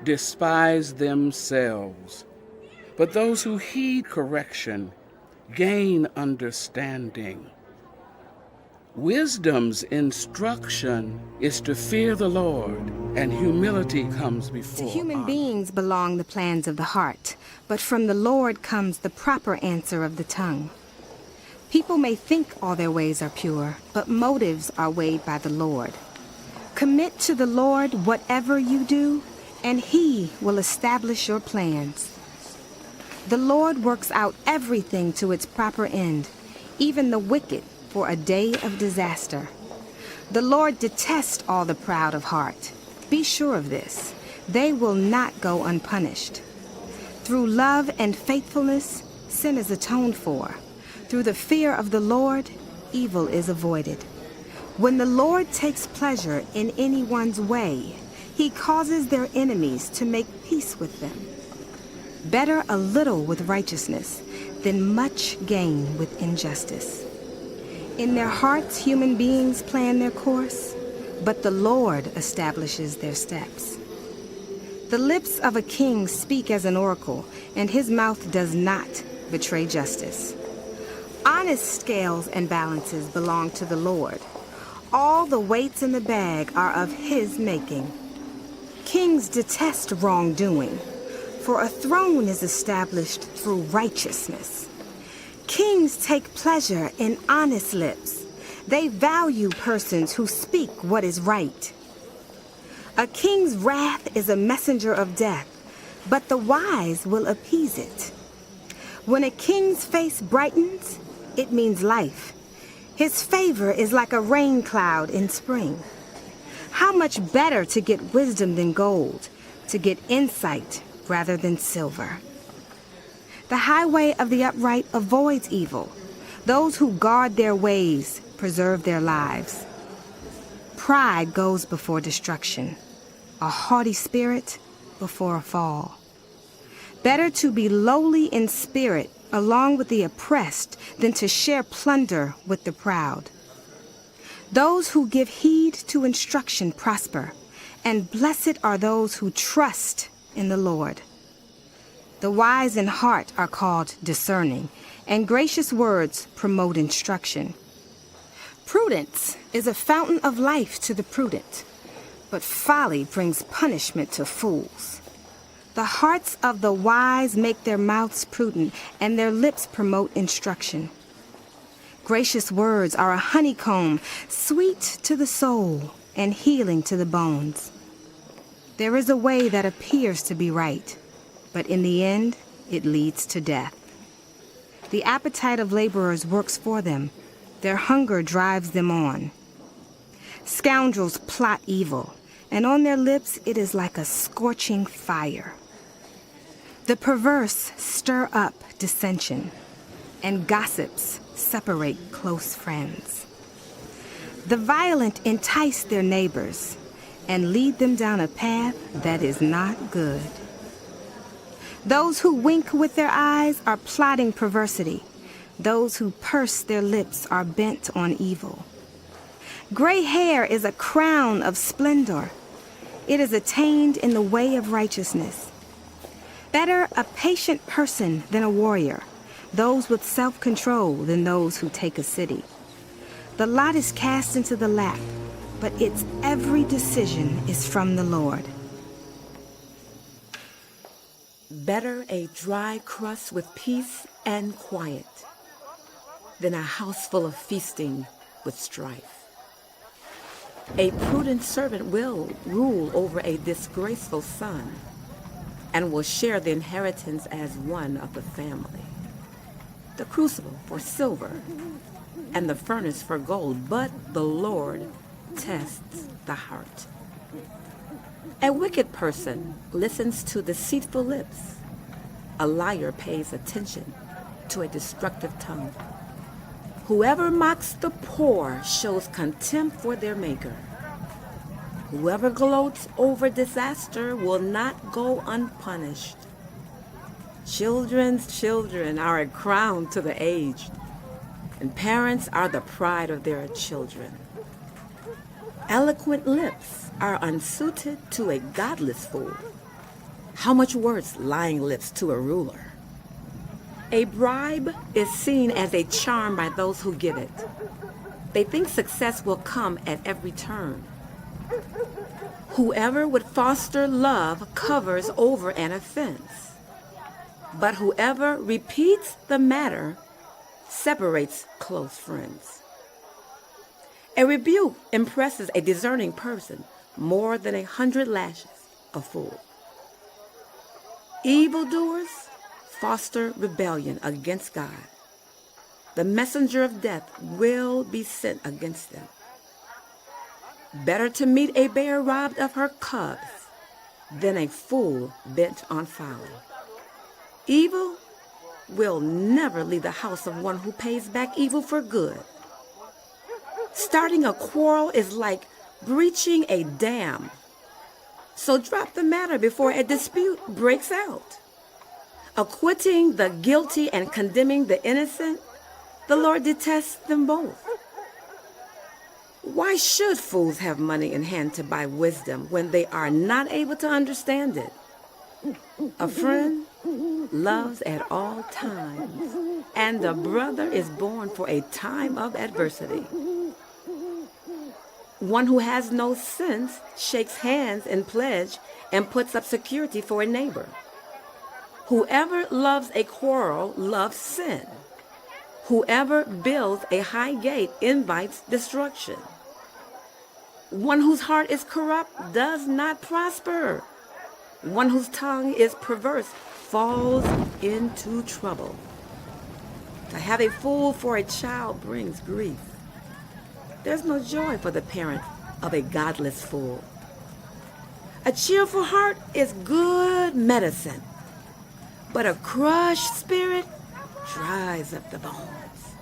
despise themselves, but those who heed correction gain understanding. Wisdom's instruction is to fear the Lord, and humility comes before To human honor. beings belong the plans of the heart, but from the Lord comes the proper answer of the tongue. People may think all their ways are pure, but motives are weighed by the Lord. Commit to the Lord whatever you do, and he will establish your plans. The Lord works out everything to its proper end, even the wicked for a day of disaster. The Lord detests all the proud of heart. Be sure of this. They will not go unpunished. Through love and faithfulness, sin is atoned for. Through the fear of the Lord, evil is avoided. When the Lord takes pleasure in anyone's way, he causes their enemies to make peace with them. Better a little with righteousness than much gain with injustice. In their hearts, human beings plan their course, but the Lord establishes their steps. The lips of a king speak as an oracle, and his mouth does not betray justice. Honest scales and balances belong to the Lord. All the weights in the bag are of his making. Kings detest wrongdoing, for a throne is established through righteousness. Kings take pleasure in honest lips. They value persons who speak what is right. A king's wrath is a messenger of death, but the wise will appease it. When a king's face brightens, it means life. His favor is like a rain cloud in spring. How much better to get wisdom than gold, to get insight rather than silver. The highway of the upright avoids evil. Those who guard their ways preserve their lives. Pride goes before destruction, a haughty spirit before a fall. Better to be lowly in spirit along with the oppressed than to share plunder with the proud. Those who give heed to instruction prosper, and blessed are those who trust in the Lord. The wise in heart are called discerning, and gracious words promote instruction. Prudence is a fountain of life to the prudent, but folly brings punishment to fools. The hearts of the wise make their mouths prudent, and their lips promote instruction. Gracious words are a honeycomb, sweet to the soul and healing to the bones. There is a way that appears to be right, but in the end, it leads to death. The appetite of laborers works for them. Their hunger drives them on. Scoundrels plot evil, and on their lips it is like a scorching fire. The perverse stir up dissension, and gossips separate close friends. The violent entice their neighbors and lead them down a path that is not good. Those who wink with their eyes are plotting perversity. Those who purse their lips are bent on evil. Gray hair is a crown of splendor. It is attained in the way of righteousness. Better a patient person than a warrior, those with self-control than those who take a city. The lot is cast into the lap, but its every decision is from the Lord. Better a dry crust with peace and quiet than a house full of feasting with strife. A prudent servant will rule over a disgraceful son and will share the inheritance as one of the family. The crucible for silver and the furnace for gold, but the Lord tests the heart. A wicked person listens to deceitful lips. A liar pays attention to a destructive tongue. Whoever mocks the poor shows contempt for their maker. Whoever gloats over disaster will not go unpunished. Children's children are a crown to the aged, and parents are the pride of their children. Eloquent lips are unsuited to a godless fool. How much worse lying lips to a ruler? A bribe is seen as a charm by those who give it. They think success will come at every turn. Whoever would foster love covers over an offense, but whoever repeats the matter separates close friends. A rebuke impresses a discerning person more than 100 lashes a fool. Evildoers foster rebellion against God. The messenger of death will be sent against them. Better to meet a bear robbed of her cubs than a fool bent on folly. Evil will never leave the house of one who pays back evil for good. Starting a quarrel is like breaching a dam. So drop the matter before a dispute breaks out. Acquitting the guilty and condemning the innocent, the Lord detests them both. Why should fools have money in hand to buy wisdom when they are not able to understand it? A friend loves at all times, and a brother is born for a time of adversity. One who has no sense shakes hands in pledge and puts up security for a neighbor. Whoever loves a quarrel loves sin. Whoever builds a high gate invites destruction. One whose heart is corrupt does not prosper. One whose tongue is perverse falls into trouble. To have a fool for a child brings grief. There's no joy for the parent of a godless fool. A cheerful heart is good medicine, but a crushed spirit dries up the bones.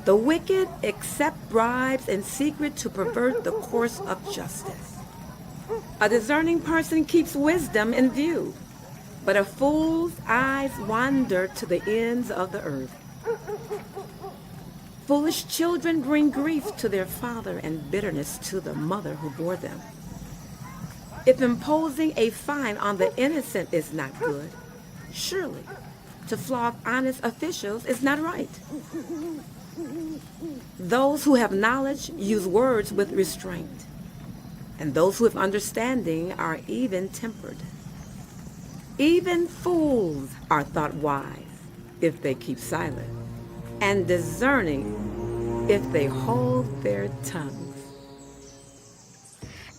The wicked accept bribes in secret to pervert the course of justice. A discerning person keeps wisdom in view, but a fool's eyes wander to the ends of the earth. Foolish children bring grief to their father and bitterness to the mother who bore them. If imposing a fine on the innocent is not good, surely to flog honest officials is not right. Those who have knowledge use words with restraint, and those who have understanding are even-tempered. Even fools are thought wise if they keep silent, and discerning if they hold their tongues.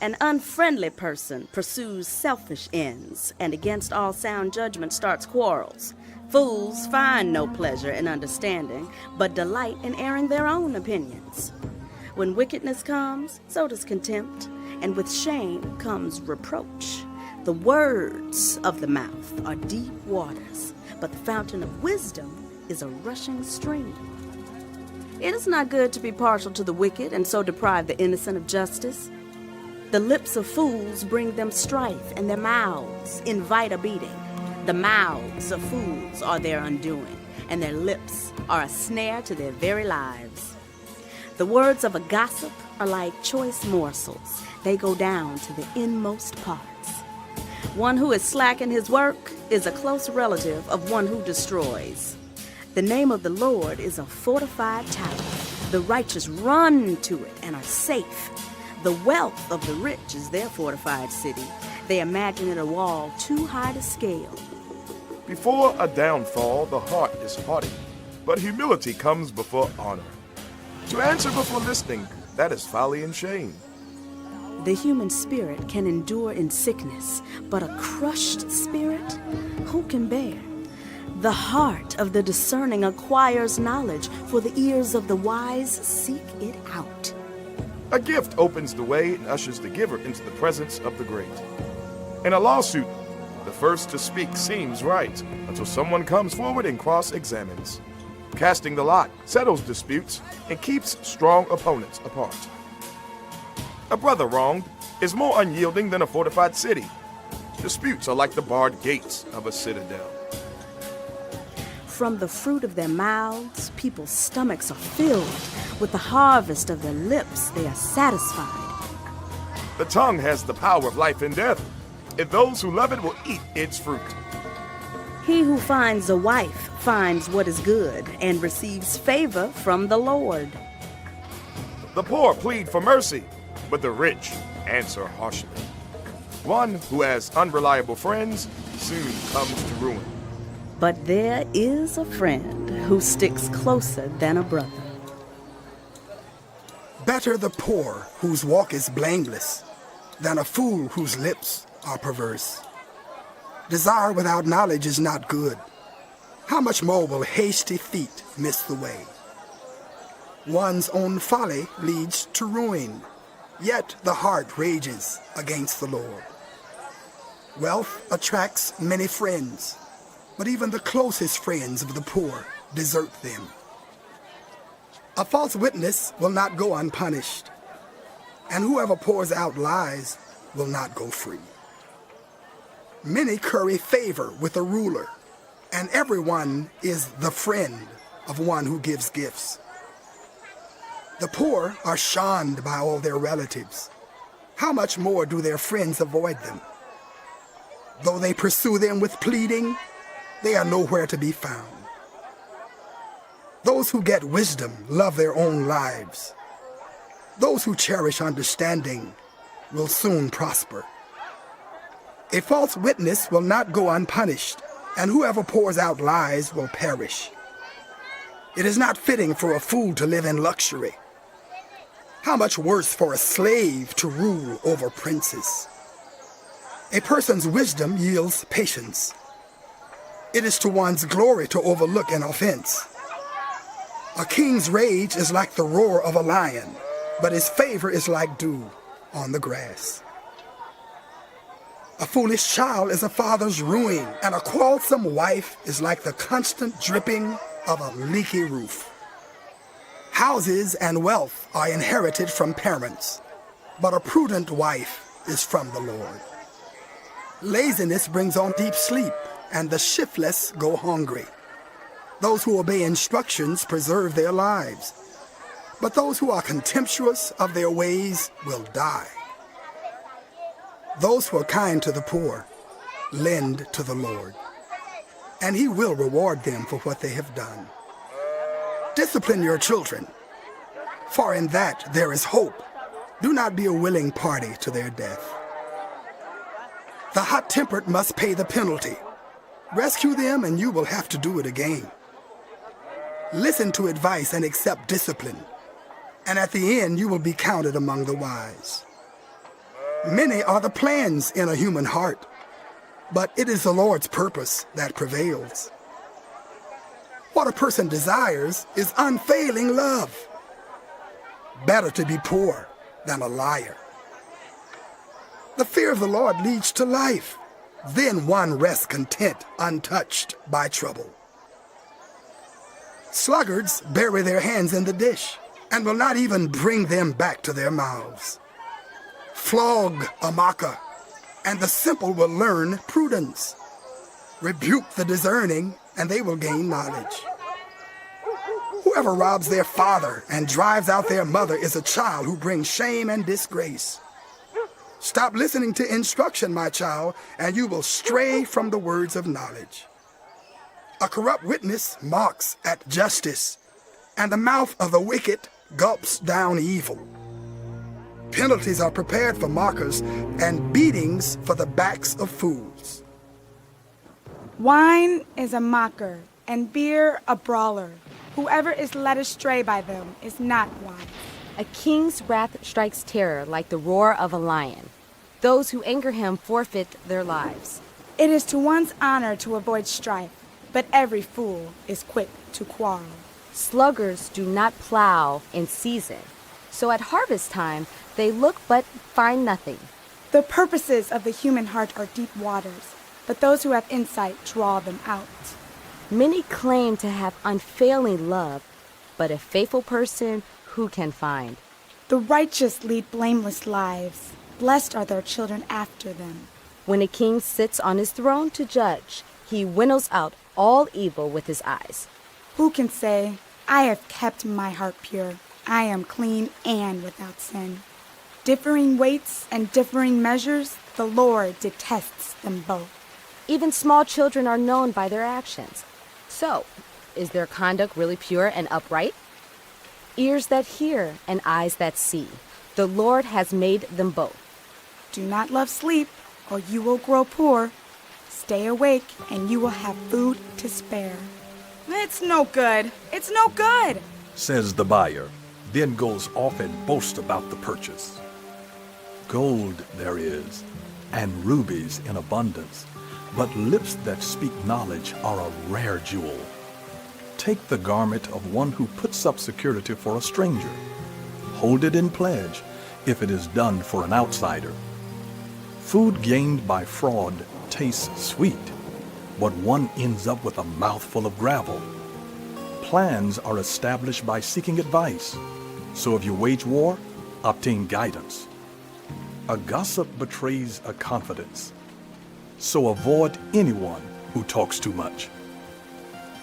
An unfriendly person pursues selfish ends, and against all sound judgment starts quarrels. Fools find no pleasure in understanding, but delight in airing their own opinions. When wickedness comes, so does contempt, and with shame comes reproach. The words of the mouth are deep waters, but the fountain of wisdom is a rushing stream. It is not good to be partial to the wicked and so deprive the innocent of justice. The lips of fools bring them strife, and their mouths invite a beating. The mouths of fools are their undoing, and their lips are a snare to their very lives. The words of a gossip are like choice morsels. They go down to the inmost parts. One who is slack in his work is a close relative of one who destroys. The name of the Lord is a fortified tower. The righteous run to it and are safe. The wealth of the rich is their fortified city. They imagine it a wall too high to scale. Before a downfall, the heart is haughty, but humility comes before honor. To answer before listening, that is folly and shame. The human spirit can endure in sickness, but a crushed spirit, who can bear? The heart of the discerning acquires knowledge, for the ears of the wise seek it out. A gift opens the way and ushers the giver into the presence of the great. In a lawsuit, the first to speak seems right until someone comes forward and cross-examines. Casting the lot settles disputes and keeps strong opponents apart. A brother wronged is more unyielding than a fortified city. Disputes are like the barred gates of a citadel. From the fruit of their mouths, people's stomachs are filled. With the harvest of their lips, they are satisfied. The tongue has the power of life and death, and those who love it will eat its fruit. He who finds a wife finds what is good and receives favor from the Lord. The poor plead for mercy, but the rich answer harshly. One who has unreliable friends soon comes to ruin. But there is a friend who sticks closer than a brother. Better the poor whose walk is blameless than a fool whose lips are perverse. Desire without knowledge is not good. How much more will hasty feet miss the way? One's own folly leads to ruin, yet the heart rages against the Lord. Wealth attracts many friends, but even the closest friends of the poor desert them. A false witness will not go unpunished, and whoever pours out lies will not go free. Many curry favor with a ruler, and everyone is the friend of one who gives gifts. The poor are shunned by all their relatives. How much more do their friends avoid them? Though they pursue them with pleading, they are nowhere to be found. Those who get wisdom love their own lives. Those who cherish understanding will soon prosper. A false witness will not go unpunished, and whoever pours out lies will perish. It is not fitting for a fool to live in luxury. How much worse for a slave to rule over princes? A person's wisdom yields patience. It is to one's glory to overlook an offense. A king's rage is like the roar of a lion, but his favor is like dew on the grass. A foolish child is a father's ruin, and a quarrelsome wife is like the constant dripping of a leaky roof. Houses and wealth are inherited from parents, but a prudent wife is from the Lord. Laziness brings on deep sleep, and the shiftless go hungry. Those who obey instructions preserve their lives, but those who are contemptuous of their ways will die. Those who are kind to the poor lend to the Lord, and he will reward them for what they have done. Discipline your children, for in that there is hope. Do not be a willing party to their death. The hot-tempered must pay the penalty. Rescue them and you will have to do it again. Listen to advice and accept discipline, and at the end you will be counted among the wise. Many are the plans in a human heart, but it is the Lord's purpose that prevails. What a person desires is unfailing love. Better to be poor than a liar. The fear of the Lord leads to life. Then one rests content, untouched by trouble. Sluggards bury their hands in the dish and will not even bring them back to their mouths. Flog a mocker, and the simple will learn prudence. Rebuke the discerning, and they will gain knowledge. Whoever robs their father and drives out their mother is a child who brings shame and disgrace. Stop listening to instruction, my child, and you will stray from the words of knowledge. A corrupt witness mocks at justice, and the mouth of the wicked gulps down evil. Penalties are prepared for mockers, and beatings for the backs of fools. Wine is a mocker, and beer a brawler. Whoever is led astray by them is not wise. A king's wrath strikes terror like the roar of a lion. Those who anger him forfeit their lives. It is to one's honor to avoid strife, but every fool is quick to quarrel. Sluggards do not plow in season, so at harvest time they look but find nothing. The purposes of the human heart are deep waters, but those who have insight draw them out. Many claim to have unfailing love, but a faithful person who can find? The righteous lead blameless lives. Blessed are their children after them. When a king sits on his throne to judge, he winnows out all evil with his eyes. Who can say, I have kept my heart pure. I am clean and without sin. Differing weights and differing measures, the Lord detests them both. Even small children are known by their actions. So, is their conduct really pure and upright? Ears that hear and eyes that see, the Lord has made them both. Do not love sleep, or you will grow poor. Stay awake, and you will have food to spare. It's no good. It's no good, says the buyer, then goes off and boasts about the purchase. Gold there is, and rubies in abundance, but lips that speak knowledge are a rare jewel. Take the garment of one who puts up security for a stranger. Hold it in pledge if it is done for an outsider. Food gained by fraud tastes sweet, but one ends up with a mouthful of gravel. Plans are established by seeking advice, so if you wage war, obtain guidance. A gossip betrays a confidence, so avoid anyone who talks too much.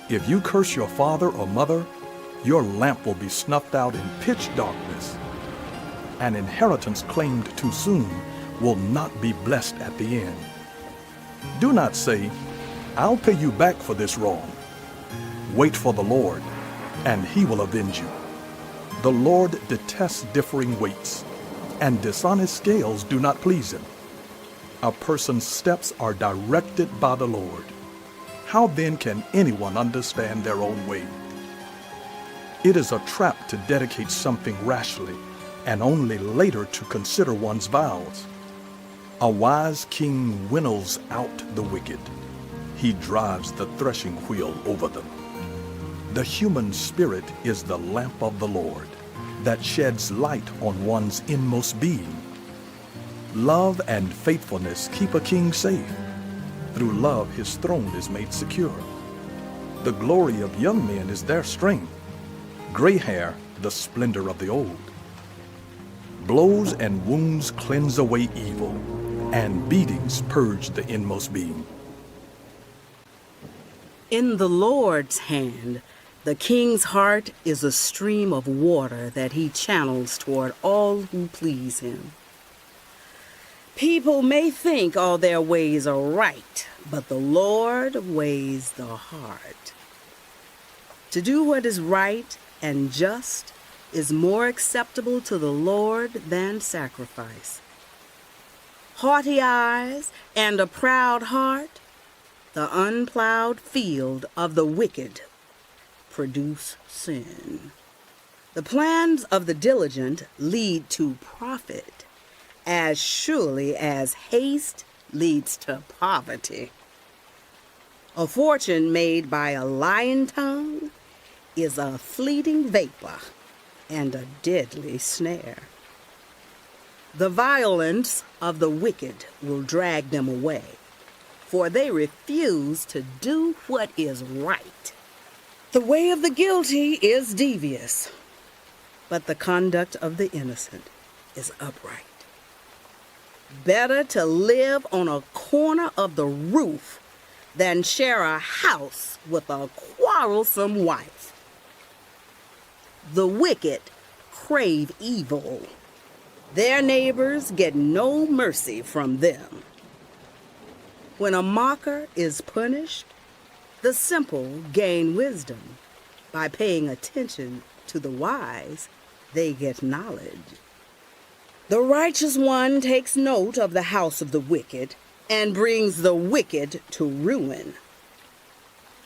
If you curse your father or mother, your lamp will be snuffed out in pitch darkness. An inheritance claimed too soon will not be blessed at the end. Do not say, I'll pay you back for this wrong. Wait for the Lord, and he will avenge you. The Lord detests differing weights, and dishonest scales do not please him. A person's steps are directed by the Lord. How then can anyone understand their own way? It is a trap to dedicate something rashly, and only later to consider one's vows. A wise king winnows out the wicked. He drives the threshing wheel over them. The human spirit is the lamp of the Lord that sheds light on one's inmost being. Love and faithfulness keep a king safe. Through love his throne is made secure. The glory of young men is their strength. Gray hair, the splendor of the old. Blows and wounds cleanse away evil, and beatings purge the inmost being. In the Lord's hand, the king's heart is a stream of water that he channels toward all who please him. People may think all their ways are right, but the Lord weighs the heart. To do what is right and just is more acceptable to the Lord than sacrifice. Haughty eyes and a proud heart, the unplowed field of the wicked, produce sin. The plans of the diligent lead to profit, as surely as haste leads to poverty. A fortune made by a lying tongue is a fleeting vapor and a deadly snare. The violence of the wicked will drag them away, for they refuse to do what is right. The way of the guilty is devious, but the conduct of the innocent is upright. Better to live on a corner of the roof than share a house with a quarrelsome wife. The wicked crave evil. Their neighbors get no mercy from them. When a mocker is punished, the simple gain wisdom. By paying attention to the wise, they get knowledge. The righteous one takes note of the house of the wicked and brings the wicked to ruin.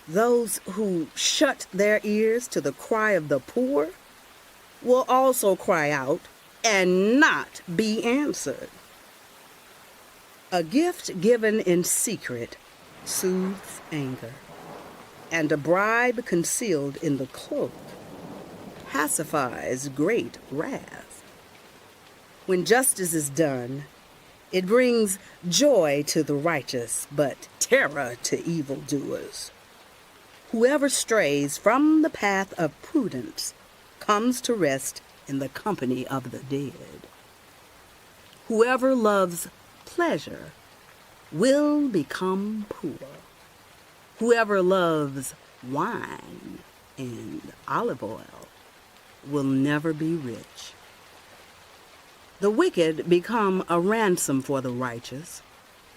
Those who shut their ears to the cry of the poor will also cry out and not be answered. A gift given in secret soothes anger, and a bribe concealed in the cloak pacifies great wrath. When justice is done, it brings joy to the righteous, but terror to evildoers. Whoever strays from the path of prudence comes to rest in the company of the dead. Whoever loves pleasure will become poor. Whoever loves wine and olive oil will never be rich. The wicked become a ransom for the righteous,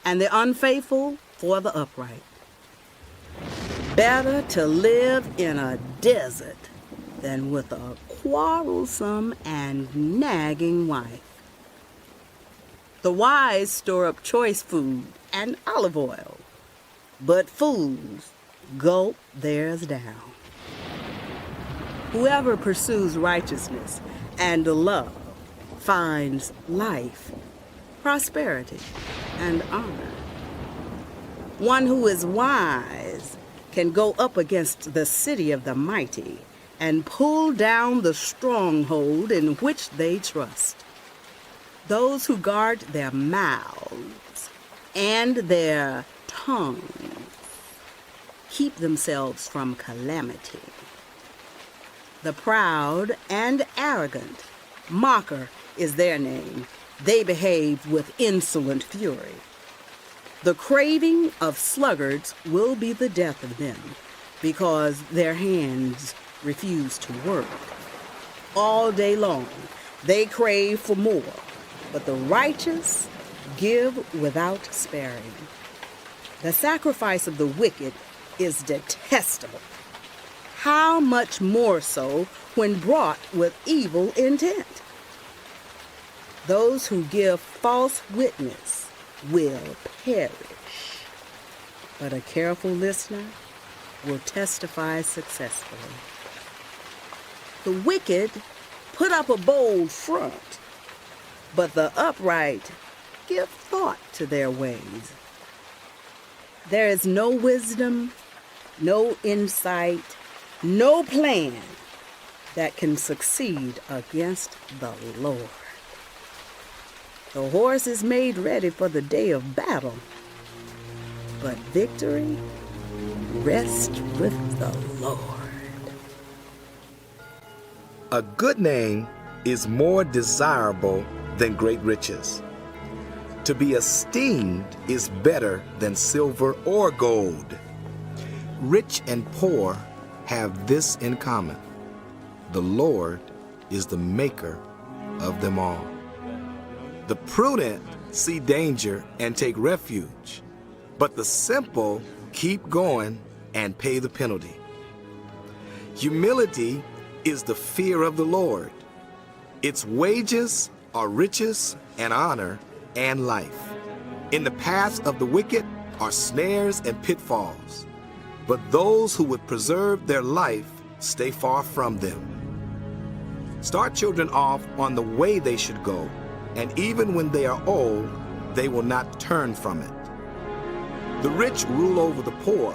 and the unfaithful for the upright. Better to live in a desert than with a quarrelsome and nagging wife. The wise store up choice food and olive oil, but fools gulp theirs down. Whoever pursues righteousness and love finds life, prosperity, and honor. One who is wise can go up against the city of the mighty and pull down the stronghold in which they trust. Those who guard their mouths and their tongues keep themselves from calamity. The proud and arrogant, mocker is their name. They behave with insolent fury. The craving of sluggards will be the death of them, because their hands refuse to work. All day long they crave for more, but the righteous give without sparing. The sacrifice of the wicked is detestable. How much more so when brought with evil intent? Those who give false witness will perish, but a careful listener will testify successfully. The wicked put up a bold front, but the upright give thought to their ways. There is no wisdom, no insight, no plan that can succeed against the Lord. The horse is made ready for the day of battle, but victory rests with the Lord. A good name is more desirable than great riches. To be esteemed is better than silver or gold. Rich and poor have this in common: the Lord is the maker of them all. The prudent see danger and take refuge, but the simple keep going and pay the penalty. Humility is the fear of the Lord. Its wages are riches and honor and life. In the paths of the wicked are snares and pitfalls, but those who would preserve their life stay far from them. Start children off on the way they should go, and even when they are old, they will not turn from it. The rich rule over the poor,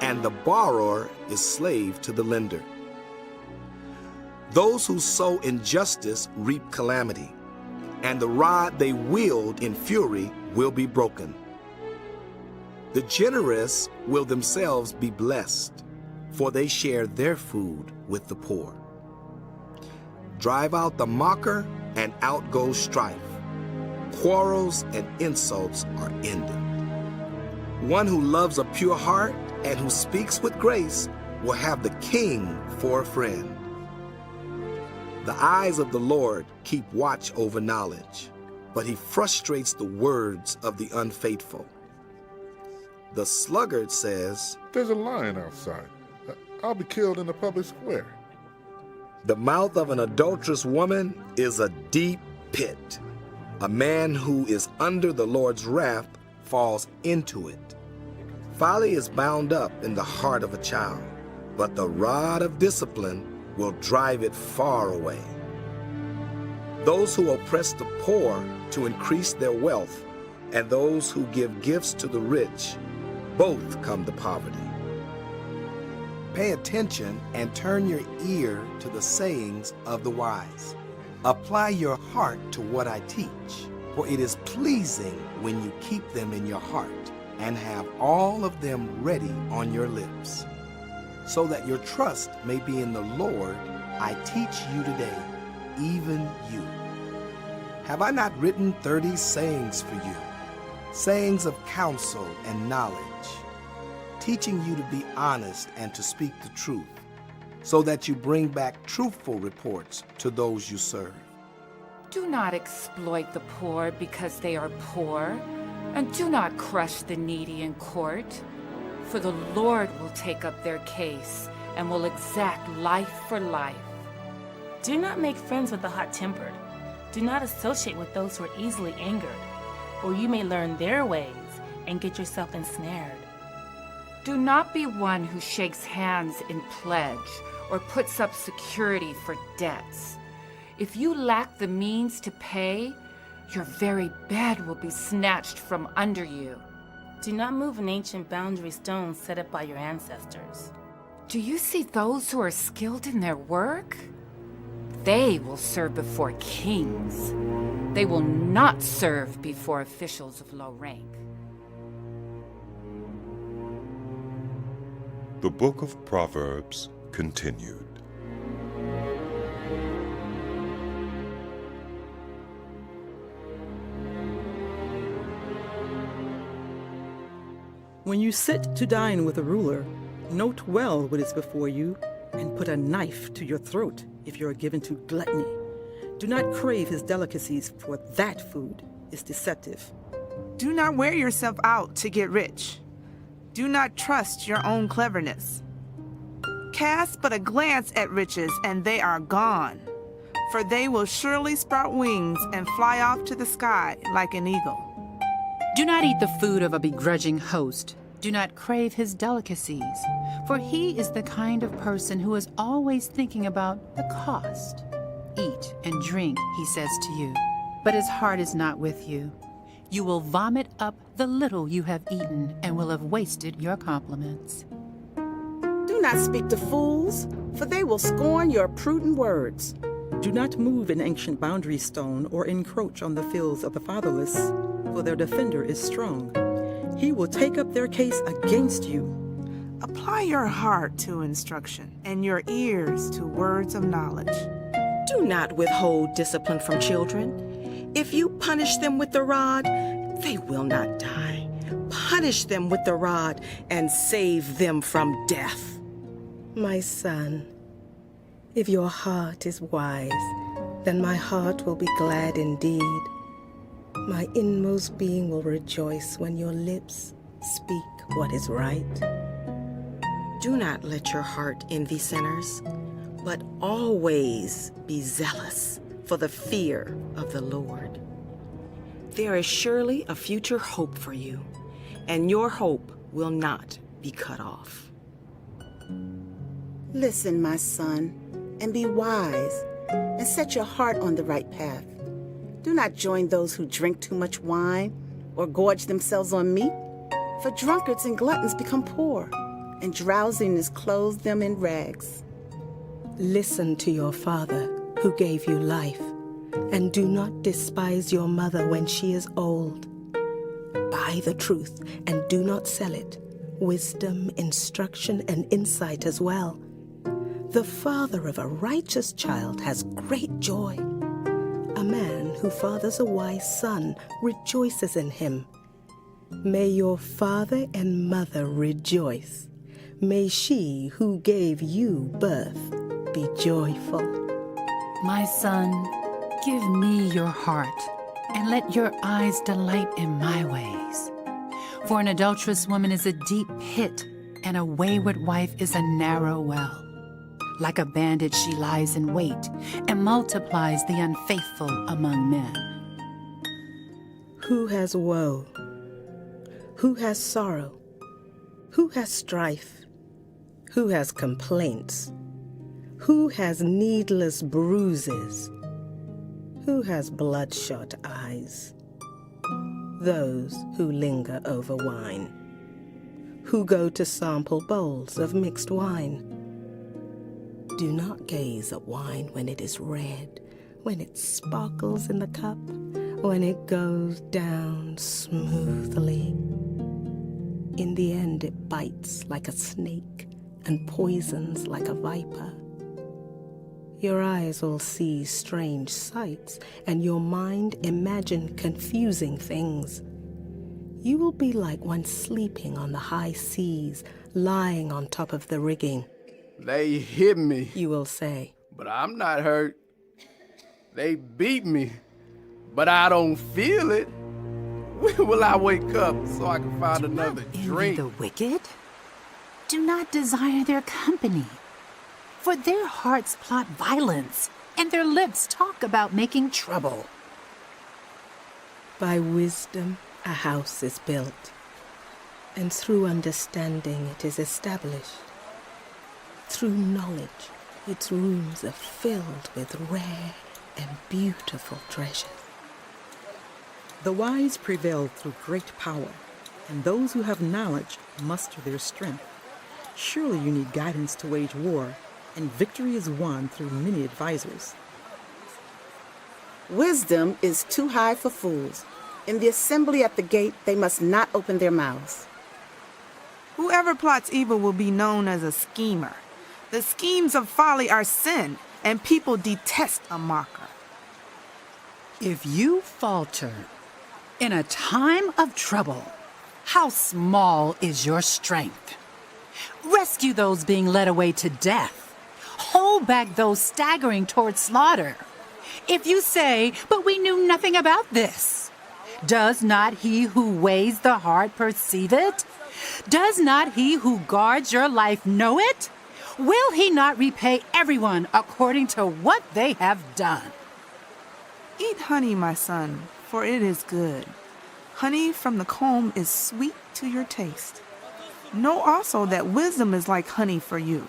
and the borrower is slave to the lender. Those who sow injustice reap calamity, and the rod they wield in fury will be broken. The generous will themselves be blessed, for they share their food with the poor. Drive out the mocker, and out goes strife. Quarrels and insults are ended. One who loves a pure heart and who speaks with grace will have the king for a friend. The eyes of the Lord keep watch over knowledge, but he frustrates the words of the unfaithful. The sluggard says, "There's a lion outside. I'll be killed in the public square." The mouth of an adulterous woman is a deep pit. A man who is under the Lord's wrath falls into it. Folly is bound up in the heart of a child, but the rod of discipline will drive it far away. Those who oppress the poor to increase their wealth, and those who give gifts to the rich, both come to poverty. Pay attention and turn your ear to the sayings of the wise. Apply your heart to what I teach, for it is pleasing when you keep them in your heart and have all of them ready on your lips. So that your trust may be in the Lord, I teach you today, even you. Have I not written 30 sayings for you, sayings of counsel and knowledge, teaching you to be honest and to speak the truth, so that you bring back truthful reports to those you serve? Do not exploit the poor because they are poor, and do not crush the needy in court, for the Lord will take up their case and will exact life for life. Do not make friends with the hot-tempered. Do not associate with those who are easily angered, or you may learn their ways and get yourself ensnared. Do not be one who shakes hands in pledge or puts up security for debts. If you lack the means to pay, your very bed will be snatched from under you. Do not move an ancient boundary stone set up by your ancestors. Do you see those who are skilled in their work? They will serve before kings. They will not serve before officials of low rank. The Book of Proverbs continued. When you sit to dine with a ruler, note well what is before you, and put a knife to your throat if you are given to gluttony. Do not crave his delicacies, for that food is deceptive. Do not wear yourself out to get rich. Do not trust your own cleverness. Cast but a glance at riches, and they are gone, for they will surely sprout wings and fly off to the sky like an eagle. Do not eat the food of a begrudging host. Do not crave his delicacies, for he is the kind of person who is always thinking about the cost. Eat and drink, he says to you, but his heart is not with you. You will vomit up the little you have eaten and will have wasted your compliments. Do not speak to fools, for they will scorn your prudent words. Do not move an ancient boundary stone or encroach on the fields of the fatherless, for their defender is strong. He will take up their case against you. Apply your heart to instruction and your ears to words of knowledge. Do not withhold discipline from children. If you punish them with the rod, they will not die. Punish them with the rod and save them from death. My son, if your heart is wise, then my heart will be glad indeed. My inmost being will rejoice when your lips speak what is right. Do not let your heart envy sinners, but always be zealous for the fear of the Lord. There is surely a future hope for you, and your hope will not be cut off. Listen, my son, and be wise, and set your heart on the right path. Do not join those who drink too much wine or gorge themselves on meat, for drunkards and gluttons become poor, and drowsiness clothes them in rags. Listen to your father, who gave you life, and do not despise your mother when she is old. Buy the truth and do not sell it, wisdom, instruction, and insight as well. The father of a righteous child has great joy. A man who fathers a wise son rejoices in him. May your father and mother rejoice. May she who gave you birth be joyful. My son, give me your heart, and let your eyes delight in my ways. For an adulterous woman is a deep pit, and a wayward wife is a narrow well. Like a bandit she lies in wait, and multiplies the unfaithful among men. Who has woe? Who has sorrow? Who has strife? Who has complaints? Who has needless bruises? Who has bloodshot eyes? Those who linger over wine, who go to sample bowls of mixed wine. Do not gaze at wine when it is red, when it sparkles in the cup, when it goes down smoothly. In the end, it bites like a snake and poisons like a viper. Your eyes will see strange sights, and your mind imagine confusing things. You will be like one sleeping on the high seas, lying on top of the rigging. They hit me, you will say, but I'm not hurt. They beat me, but I don't feel it. When will I wake up so I can find another drink? The wicked? Do not desire their company, for their hearts plot violence, and their lips talk about making trouble. By wisdom a house is built, and through understanding it is established. Through knowledge its rooms are filled with rare and beautiful treasures. The wise prevail through great power, and those who have knowledge muster their strength. Surely you need guidance to wage war, and victory is won through many advisors. Wisdom is too high for fools. In the assembly at the gate, they must not open their mouths. Whoever plots evil will be known as a schemer. The schemes of folly are sin, and people detest a mocker. If you falter in a time of trouble, how small is your strength? Rescue those being led away to death. Hold back those staggering toward slaughter. If you say, "But we knew nothing about this," does not he who weighs the heart perceive it? Does not he who guards your life know it? Will he not repay everyone according to what they have done? Eat honey, my son, for it is good. Honey from the comb is sweet to your taste. Know also that wisdom is like honey for you.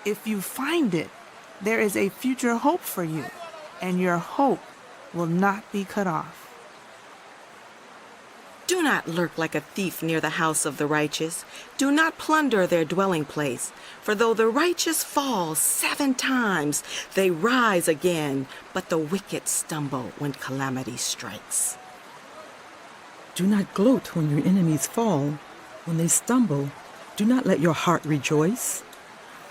If you find it, there is a future hope for you, and your hope will not be cut off. Do not lurk like a thief near the house of the righteous. Do not plunder their dwelling place. For though the righteous fall 7 times, they rise again, but the wicked stumble when calamity strikes. Do not gloat when your enemies fall. When they stumble, do not let your heart rejoice.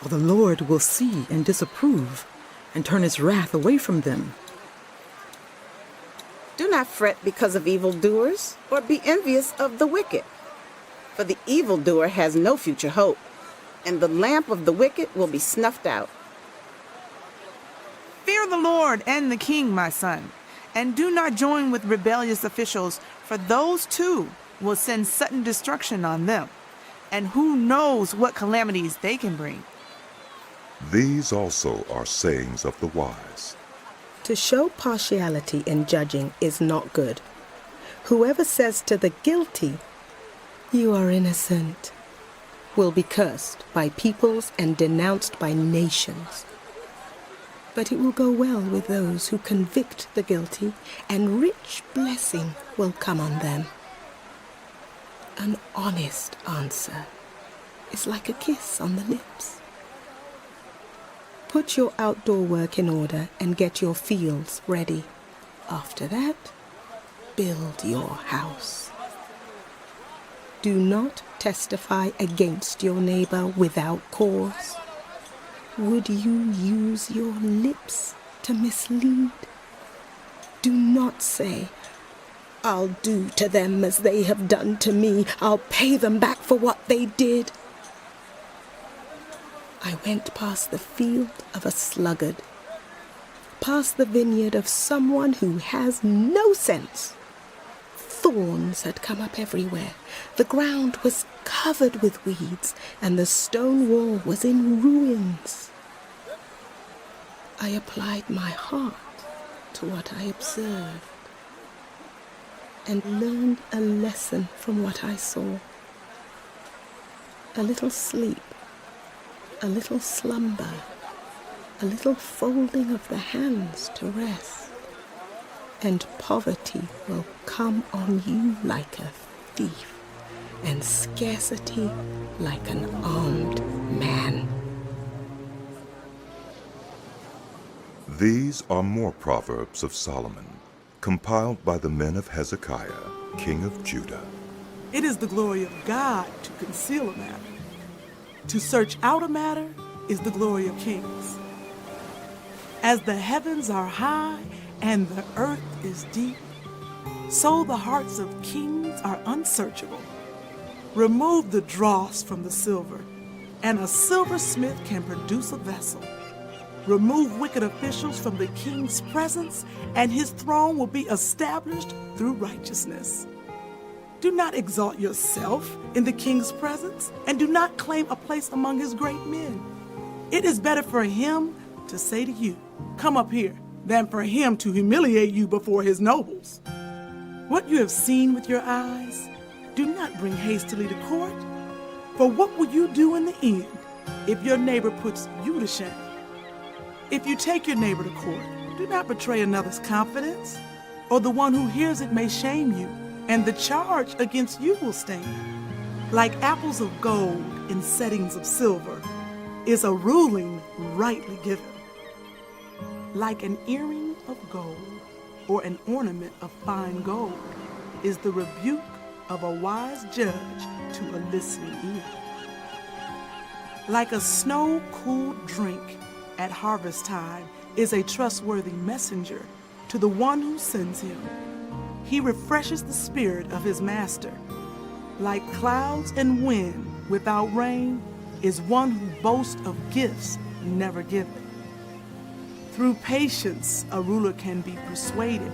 For the Lord will see and disapprove, and turn his wrath away from them. Do not fret because of evildoers, or be envious of the wicked. For the evildoer has no future hope, and the lamp of the wicked will be snuffed out. Fear the Lord and the king, my son, and do not join with rebellious officials, for those too will send sudden destruction on them, and who knows what calamities they can bring. These also are sayings of the wise. To show partiality in judging is not good. Whoever says to the guilty, "You are innocent," will be cursed by peoples and denounced by nations. but it will go well with those who convict the guilty, and rich blessing will come on them. An honest answer is like a kiss on the lips. Put your outdoor work in order and get your fields ready. After that, build your house. Do not testify against your neighbor without cause. Would you use your lips to mislead? Do not say, "I'll do to them as they have done to me. I'll pay them back for what they did." I went past the field of a sluggard, past the vineyard of someone who has no sense. Thorns had come up everywhere. The ground was covered with weeds, and the stone wall was in ruins. I applied my heart to what I observed and learned a lesson from what I saw. A little sleep, a little slumber, a little folding of the hands to rest, and poverty will come on you like a thief, and scarcity like an armed man. These are more Proverbs of Solomon, compiled by the men of Hezekiah, king of Judah. It is the glory of God to conceal a matter. To search out a matter is the glory of kings. As the heavens are high and the earth is deep, so the hearts of kings are unsearchable. Remove the dross from the silver, and a silversmith can produce a vessel. Remove wicked officials from the king's presence, and his throne will be established through righteousness. Do not exalt yourself in the king's presence, and do not claim a place among his great men. It is better for him to say to you, "Come up here," than for him to humiliate you before his nobles. What you have seen with your eyes, do not bring hastily to court. For what will you do in the end if your neighbor puts you to shame? If you take your neighbor to court, do not betray another's confidence, or the one who hears it may shame you, and the charge against you will stand. Like apples of gold in settings of silver is a ruling rightly given. Like an earring of gold or an ornament of fine gold is the rebuke of a wise judge to a listening ear. Like a snow-cooled drink at harvest time is a trustworthy messenger to the one who sends him. He refreshes the spirit of his master. Like clouds and wind without rain is one who boasts of gifts never given. Through patience, a ruler can be persuaded,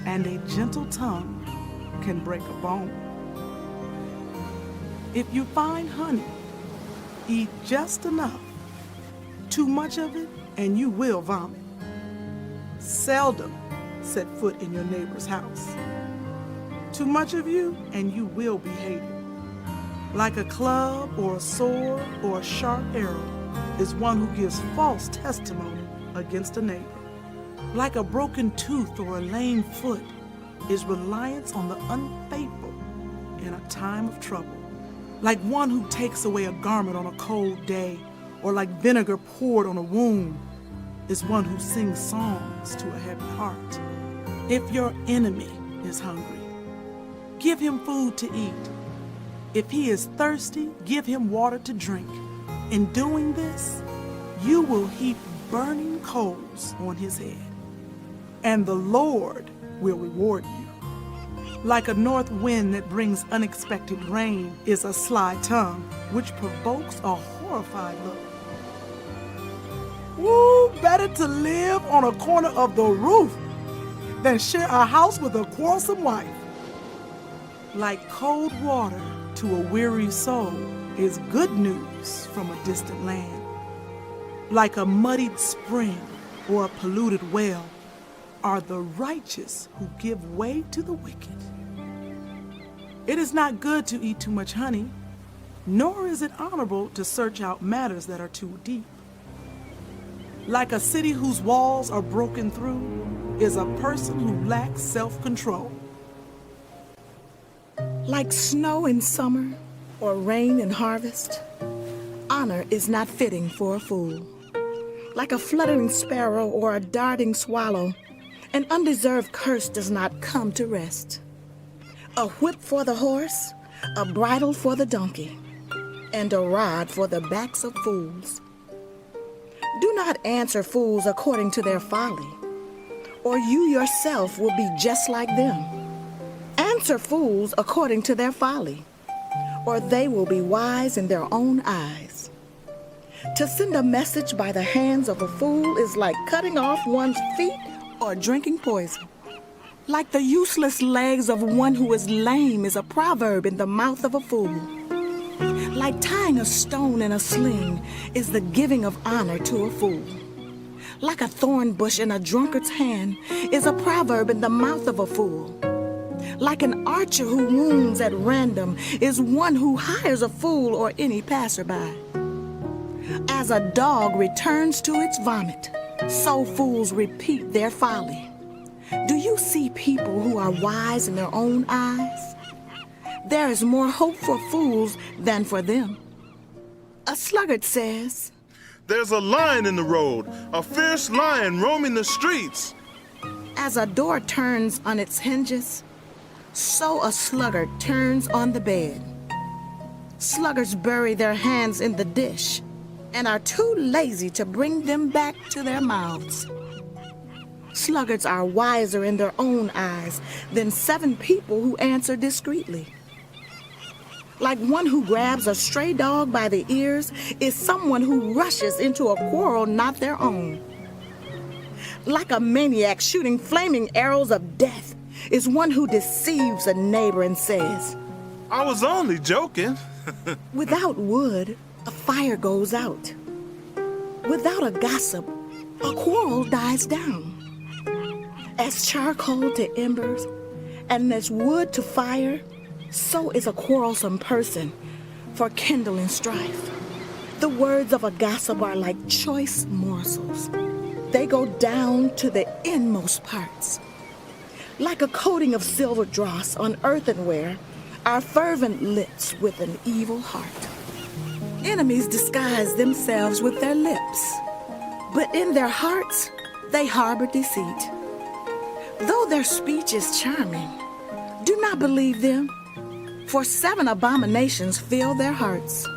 and a gentle tongue can break a bone. If you find honey, eat just enough. Too much of it, and you will vomit. Seldom set foot in your neighbor's house. Too much of you, and you will be hated. Like a club or a sword or a sharp arrow is one who gives false testimony against a neighbor. Like a broken tooth or a lame foot is reliance on the unfaithful in a time of trouble. Like one who takes away a garment on a cold day, or like vinegar poured on a wound, is one who sings songs to a heavy heart. If your enemy is hungry, give him food to eat. If he is thirsty, give him water to drink. In doing this, you will heap burning coals on his head, and the Lord will reward you. Like a north wind that brings unexpected rain is a sly tongue, which provokes a horrified look. Woo, better to live on a corner of the roof than share a house with a quarrelsome wife. Like cold water to a weary soul is good news from a distant land. Like a muddied spring or a polluted well are the righteous who give way to the wicked. It is not good to eat too much honey, nor is it honorable to search out matters that are too deep. Like a city whose walls are broken through is a person who lacks self-control. Like snow in summer or rain in harvest, honor is not fitting for a fool. Like a fluttering sparrow or a darting swallow, an undeserved curse does not come to rest. A whip for the horse, a bridle for the donkey, and a rod for the backs of fools. Do not answer fools according to their folly, or you yourself will be just like them. Answer fools according to their folly, or they will be wise in their own eyes. To send a message by the hands of a fool is like cutting off one's feet or drinking poison. Like the useless legs of one who is lame is a proverb in the mouth of a fool. Like tying a stone in a sling is the giving of honor to a fool. Like a thorn bush in a drunkard's hand is a proverb in the mouth of a fool. Like an archer who wounds at random is one who hires a fool or any passerby. As a dog returns to its vomit, so fools repeat their folly. Do you see people who are wise in their own eyes? There is more hope for fools than for them. A sluggard says, "There's a lion in the road, a fierce lion roaming the streets." As a door turns on its hinges, so a sluggard turns on the bed. Sluggards bury their hands in the dish and are too lazy to bring them back to their mouths. Sluggards are wiser in their own eyes than 7 people who answer discreetly. Like one who grabs a stray dog by the ears is someone who rushes into a quarrel not their own. Like a maniac shooting flaming arrows of death is one who deceives a neighbor and says, "I was only joking." Without wood, a fire goes out. Without a gossip, a quarrel dies down. As charcoal to embers, and as wood to fire, so is a quarrelsome person for kindling strife. The words of a gossip are like choice morsels. They go down to the inmost parts. Like a coating of silver dross on earthenware are fervent lips with an evil heart. Enemies disguise themselves with their lips, but in their hearts they harbor deceit. Though their speech is charming, do not believe them, for 7 abominations fill their hearts.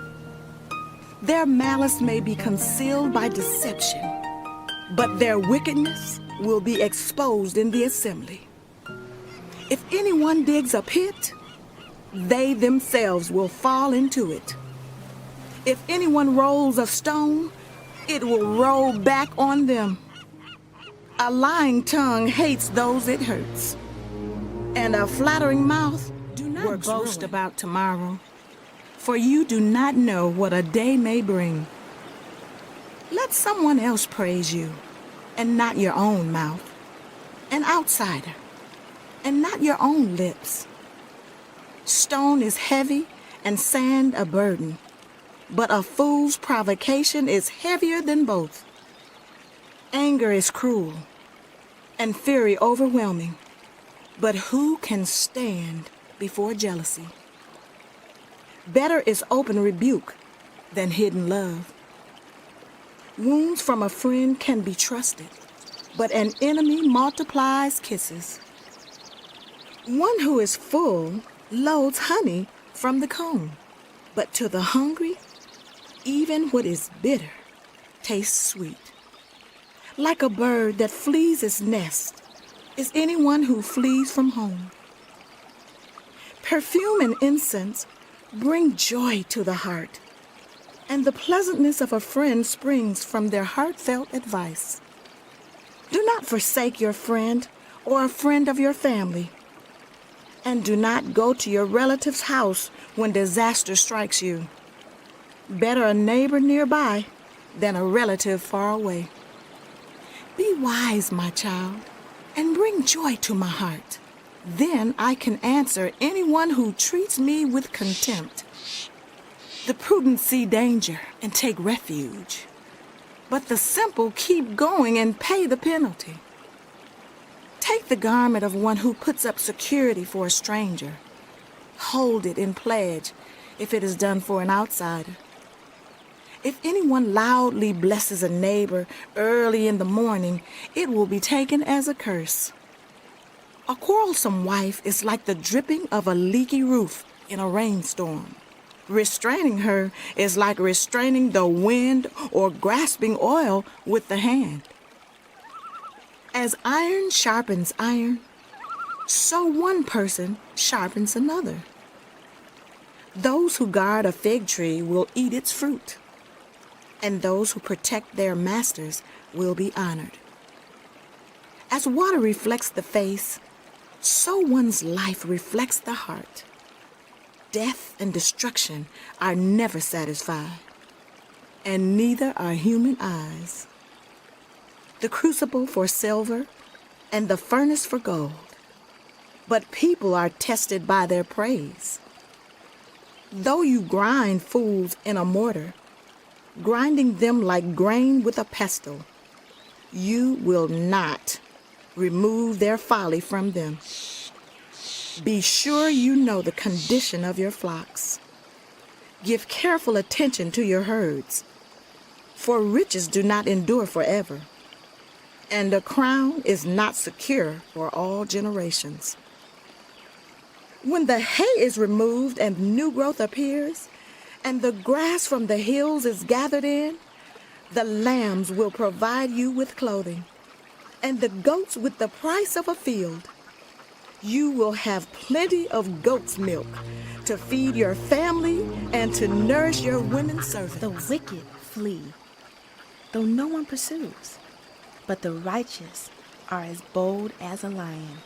Their malice may be concealed by deception, but their wickedness will be exposed in the assembly. If anyone digs a pit, they themselves will fall into it. If anyone rolls a stone, it will roll back on them. A lying tongue hates those it hurts, and a flattering mouth works boast about tomorrow, for you do not know what a day may bring. Let someone else praise you, and not your own mouth, an outsider, and not your own lips. Stone is heavy and sand a burden, but a fool's provocation is heavier than both. Anger is cruel, and fury overwhelming, but who can stand before jealousy? Better is open rebuke than hidden love. Wounds from a friend can be trusted, but an enemy multiplies kisses. One who is full loads honey from the comb, but to the hungry, even what is bitter tastes sweet. Like a bird that flees its nest is anyone who flees from home. Perfume and incense bring joy to the heart, and the pleasantness of a friend springs from their heartfelt advice. Do not forsake your friend or a friend of your family, and do not go to your relative's house when disaster strikes you. Better a neighbor nearby than a relative far away. Be wise, my child, and bring joy to my heart. Then I can answer anyone who treats me with contempt. The prudent see danger and take refuge, but the simple keep going and pay the penalty. Take the garment of one who puts up security for a stranger. Hold it in pledge if it is done for an outsider. If anyone loudly blesses a neighbor early in the morning, it will be taken as a curse. A quarrelsome wife is like the dripping of a leaky roof in a rainstorm. Restraining her is like restraining the wind or grasping oil with the hand. As iron sharpens iron, so one person sharpens another. Those who guard a fig tree will eat its fruit, and those who protect their masters will be honored. As water reflects the face, so one's life reflects the heart. Death and destruction are never satisfied, and neither are human eyes. The crucible for silver and the furnace for gold, but people are tested by their praise. Though you grind fools in a mortar, grinding them like grain with a pestle, you will not remove their folly from them. Be sure you know the condition of your flocks. Give careful attention to your herds, for riches do not endure forever, and a crown is not secure for all generations. When the hay is removed and new growth appears, and the grass from the hills is gathered in, the lambs will provide you with clothing, and the goats with the price of a field. You will have plenty of goat's milk to feed your family and to nourish your women servants. The wicked flee, though no one pursues, but the righteous are as bold as a lion.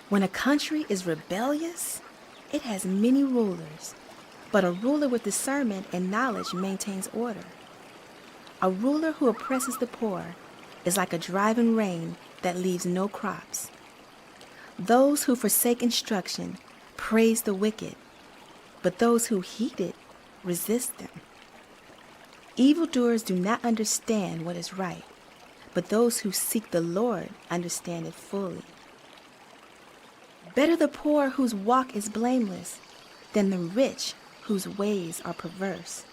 When a country is rebellious, it has many rulers, but a ruler with discernment and knowledge maintains order. A ruler who oppresses the poor is like a driving rain that leaves no crops. Those who forsake instruction praise the wicked, but those who heed it resist them. Evildoers do not understand what is right, but those who seek the Lord understand it fully. Better the poor whose walk is blameless than the rich whose ways are perverse.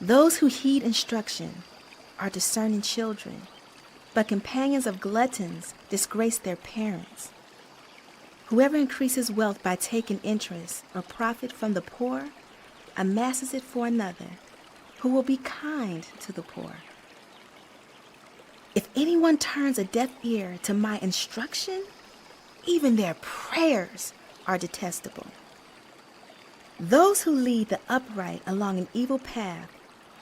Those who heed instruction are discerning children, but companions of gluttons disgrace their parents. Whoever increases wealth by taking interest or profit from the poor amasses it for another, who will be kind to the poor. If anyone turns a deaf ear to my instruction, even their prayers are detestable. Those who lead the upright along an evil path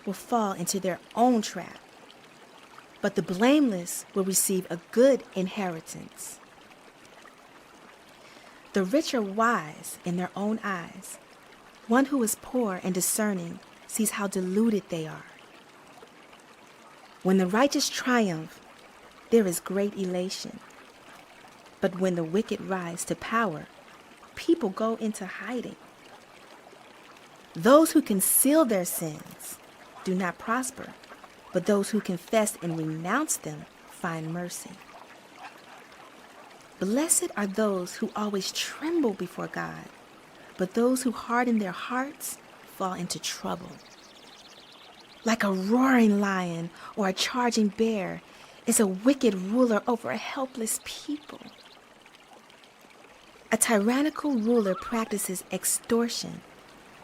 will fall into their own trap, but the blameless will receive a good inheritance. The rich are wise in their own eyes. One who is poor and discerning sees how deluded they are. When the righteous triumph, there is great elation. But when the wicked rise to power, people go into hiding. Those who conceal their sins do not prosper, but those who confess and renounce them find mercy. Blessed are those who always tremble before God, but those who harden their hearts fall into trouble. Like a roaring lion or a charging bear is a wicked ruler over a helpless people. A tyrannical ruler practices extortion,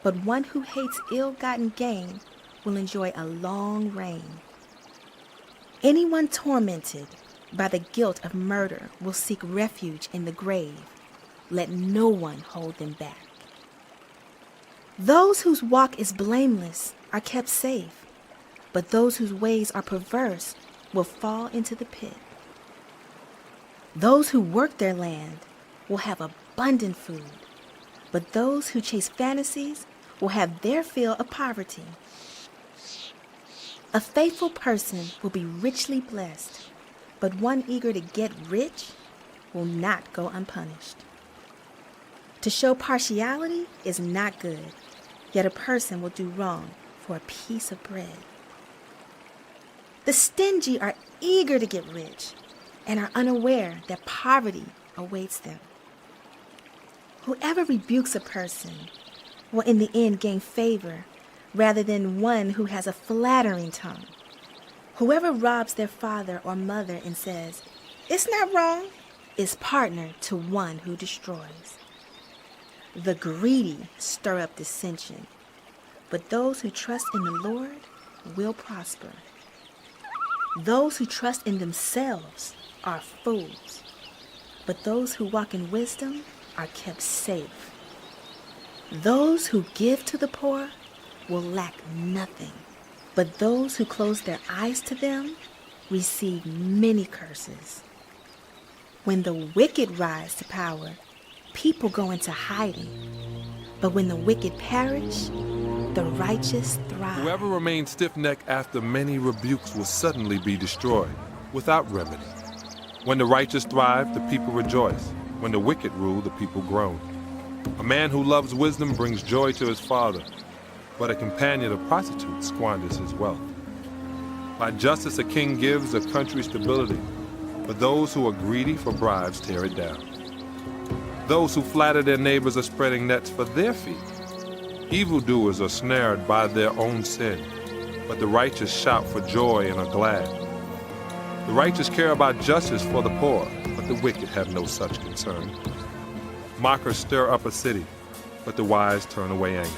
but one who hates ill-gotten gain will enjoy a long reign. Anyone tormented by the guilt of murder will seek refuge in the grave. Let no one hold them back. Those whose walk is blameless are kept safe, but those whose ways are perverse will fall into the pit. Those who work their land will have abundant food, but those who chase fantasies will have their fill of poverty. A faithful person will be richly blessed, but one eager to get rich will not go unpunished. To show partiality is not good, yet a person will do wrong for a piece of bread. The stingy are eager to get rich and are unaware that poverty awaits them. Whoever rebukes a person will in the end gain favor rather than one who has a flattering tongue. Whoever robs their father or mother and says, "It's not wrong," is partner to one who destroys. The greedy stir up dissension, but those who trust in the Lord will prosper. Those who trust in themselves are fools, but those who walk in wisdom are kept safe. Those who give to the poor will lack nothing, but those who close their eyes to them receive many curses. When the wicked rise to power, people go into hiding. But when the wicked perish, the righteous thrive. Whoever remains stiff-necked after many rebukes will suddenly be destroyed, without remedy. When the righteous thrive, the people rejoice. When the wicked rule, the people groan. A man who loves wisdom brings joy to his father, but a companion of prostitutes squanders his wealth. By justice a king gives a country stability, but those who are greedy for bribes tear it down. Those who flatter their neighbors are spreading nets for their feet. Evildoers are snared by their own sin, but the righteous shout for joy and are glad. The righteous care about justice for the poor, but the wicked have no such concern. Mockers stir up a city, but the wise turn away anger.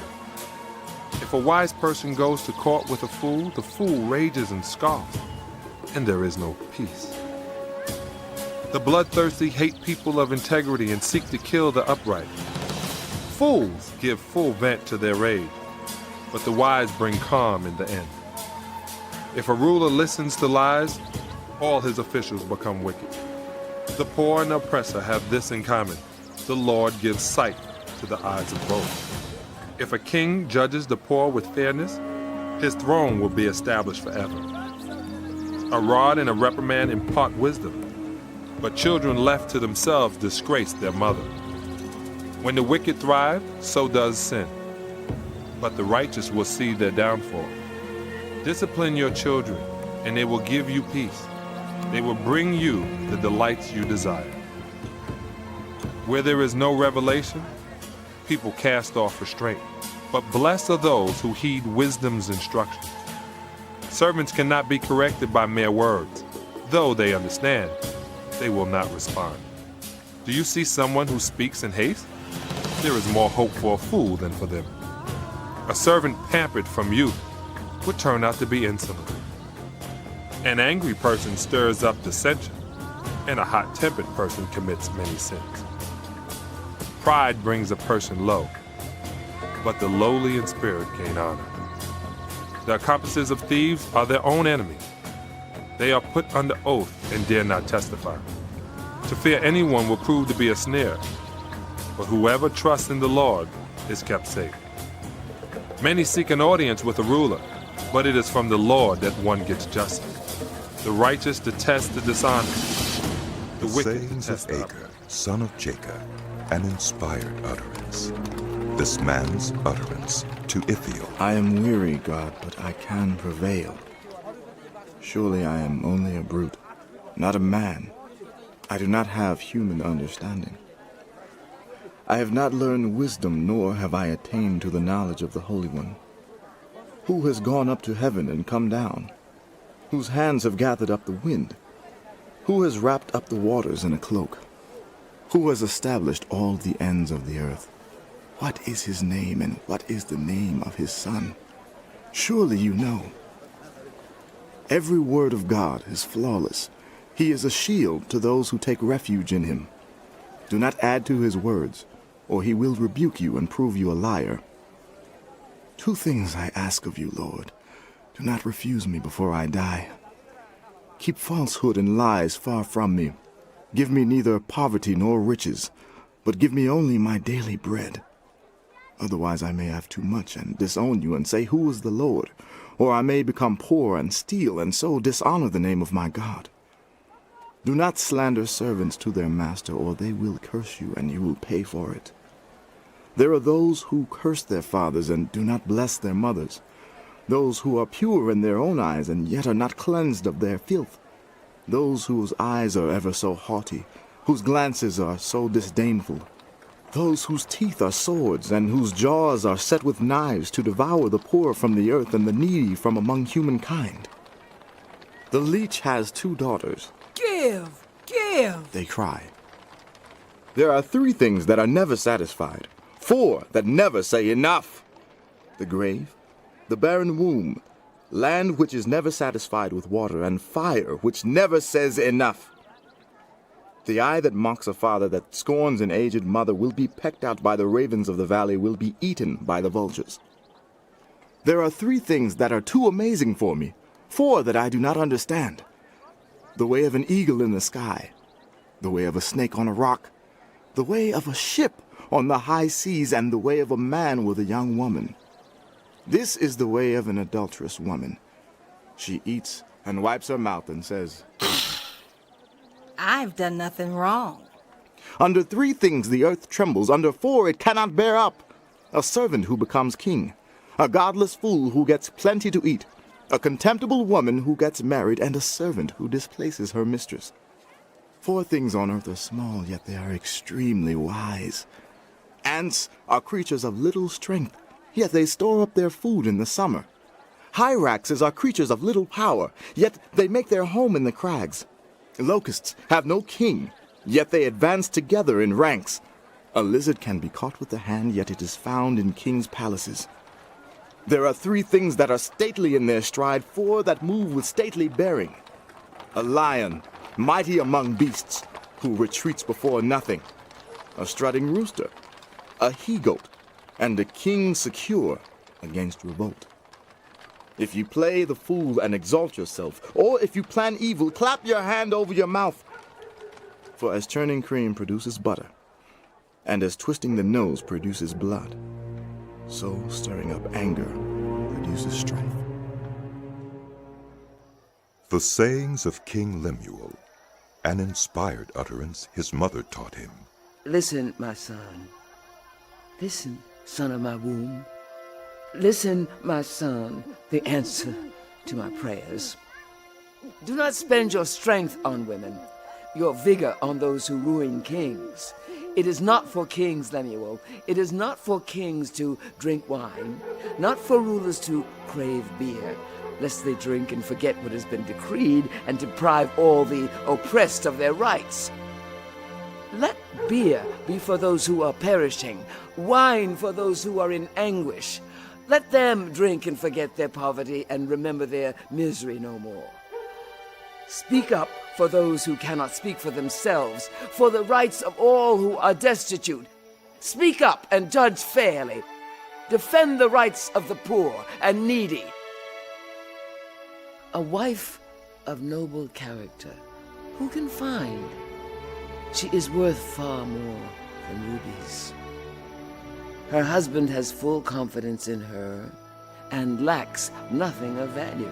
If a wise person goes to court with a fool, the fool rages and scoffs, and there is no peace. The bloodthirsty hate people of integrity and seek to kill the upright. Fools give full vent to their rage, but the wise bring calm in the end. If a ruler listens to lies, all his officials become wicked. The poor and the oppressor have this in common: the Lord gives sight to the eyes of both. If a king judges the poor with fairness, his throne will be established forever. A rod and a reprimand impart wisdom, but children left to themselves disgrace their mother. When the wicked thrive, so does sin, but the righteous will see their downfall. Discipline your children, and they will give you peace. They will bring you the delights you desire. Where there is no revelation, people cast off restraint, but blessed are those who heed wisdom's instructions. Servants cannot be corrected by mere words. Though they understand, they will not respond. Do you see someone who speaks in haste? There is more hope for a fool than for them. A servant pampered from youth would turn out to be insolent. An angry person stirs up dissension, and a hot-tempered person commits many sins. Pride brings a person low, but the lowly in spirit gain honor. The accomplices of thieves are their own enemies. They are put under oath and dare not testify. To fear anyone will prove to be a snare, but whoever trusts in the Lord is kept safe. Many seek an audience with a ruler, but it is from the Lord that one gets justice. The righteous detest the dishonest. The wicked sayings detest of the Agur, son of Jacob, an inspired utterance. This man's utterance to Ithiel. I am weary, God, but I can prevail. Surely I am only a brute, not a man. I do not have human understanding. I have not learned wisdom, nor have I attained to the knowledge of the Holy One. Who has gone up to heaven and come down? Whose hands have gathered up the wind? Who has wrapped up the waters in a cloak? Who has established all the ends of the earth? What is his name, and what is the name of his son? Surely you know. Every word of God is flawless. He is a shield to those who take refuge in him. Do not add to his words, or he will rebuke you and prove you a liar. 2 things I ask of you, Lord. Do not refuse me before I die. Keep falsehood and lies far from me. Give me neither poverty nor riches, but give me only my daily bread. Otherwise I may have too much and disown you and say, "Who is the Lord?" Or I may become poor and steal and so dishonor the name of my God. Do not slander servants to their master, or they will curse you and you will pay for it. There are those who curse their fathers and do not bless their mothers. those who are pure in their own eyes and yet are not cleansed of their filth, those whose eyes are ever so haughty, whose glances are so disdainful, those whose teeth are swords and whose jaws are set with knives to devour the poor from the earth and the needy from among humankind. The leech has 2 daughters. Give! Give! They cry. There are 3 things that are never satisfied, 4 that never say enough: the grave, the barren womb, land which is never satisfied with water, and fire which never says enough. The eye that mocks a father, that scorns an aged mother, will be pecked out by the ravens of the valley, will be eaten by the vultures. There are 3 things that are too amazing for me, 4 that I do not understand: the way of an eagle in the sky, the way of a snake on a rock, the way of a ship on the high seas, and the way of a man with a young woman. This is the way of an adulterous woman. She eats and wipes her mouth and says, I've done nothing wrong. Under 3 things the earth trembles, under 4 it cannot bear up: a servant who becomes king, a godless fool who gets plenty to eat, a contemptible woman who gets married, and a servant who displaces her mistress. 4 things on earth are small, yet they are extremely wise. Ants are creatures of little strength, yet they store up their food in the summer. Hyraxes are creatures of little power, yet they make their home in the crags. Locusts have no king, yet they advance together in ranks. A lizard can be caught with the hand, yet it is found in kings' palaces. There are 3 things that are stately in their stride, 4 that move with stately bearing: a lion, mighty among beasts, who retreats before nothing; a strutting rooster; a he-goat; and a king secure against revolt. If you play the fool and exalt yourself, or if you plan evil, clap your hand over your mouth. For as churning cream produces butter, and as twisting the nose produces blood, so stirring up anger produces strife. The sayings of King Lemuel, an inspired utterance his mother taught him. Listen, my son. Listen, son of my womb. Listen, my son, the answer to my prayers. Do not spend your strength on women, your vigor on those who ruin kings. It is not for kings, Lemuel. It is not for kings to drink wine, not for rulers to crave beer, lest they drink and forget what has been decreed and deprive all the oppressed of their rights. Let beer be for those who are perishing, wine for those who are in anguish. Let them drink and forget their poverty and remember their misery no more. Speak up for those who cannot speak for themselves, for the rights of all who are destitute. Speak up and judge fairly. Defend the rights of the poor and needy. A wife of noble character, who can find? She is worth far more than rubies. Her husband has full confidence in her and lacks nothing of value.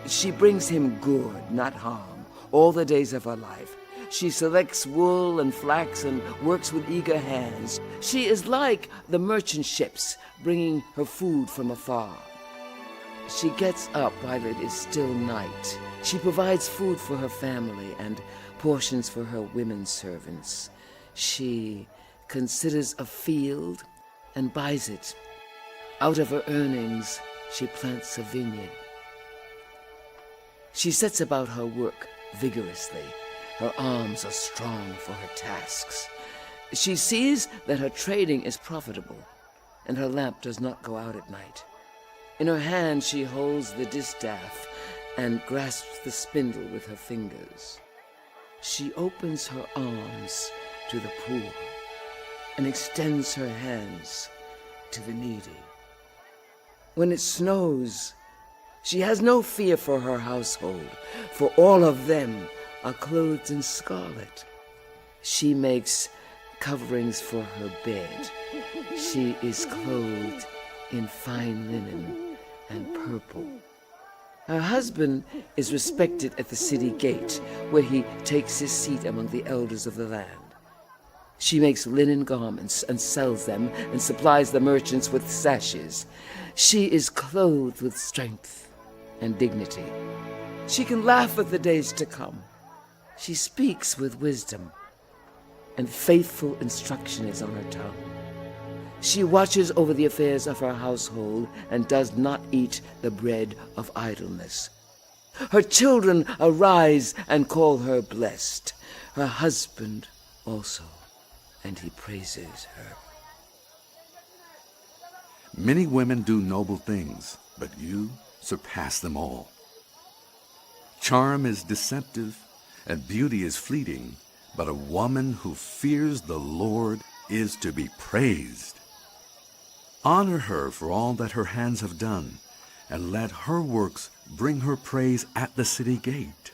She brings him good, not harm, all the days of her life. She selects wool and flax and works with eager hands. She is like the merchant ships bringing her food from afar. She gets up while it is still night. She provides food for her family and portions for her women servants. She considers a field and buys it. Out of her earnings, she plants a vineyard. She sets about her work vigorously. Her arms are strong for her tasks. She sees that her trading is profitable, and her lamp does not go out at night. In her hand she holds the distaff and grasps the spindle with her fingers. She opens her arms to the poor and extends her hands to the needy. When it snows, she has no fear for her household, for all of them are clothed in scarlet. She makes coverings for her bed. She is clothed in fine linen and purple. Her husband is respected at the city gate, where he takes his seat among the elders of the land. She makes linen garments and sells them and supplies the merchants with sashes. She is clothed with strength and dignity. She can laugh at the days to come. She speaks with wisdom, and faithful instruction is on her tongue. She watches over the affairs of her household and does not eat the bread of idleness. Her children arise and call her blessed. Her husband also, and he praises her. Many women do noble things, but you surpass them all. Charm is deceptive, and beauty is fleeting, but a woman who fears the Lord is to be praised. Honor her for all that her hands have done, and let her works bring her praise at the city gate.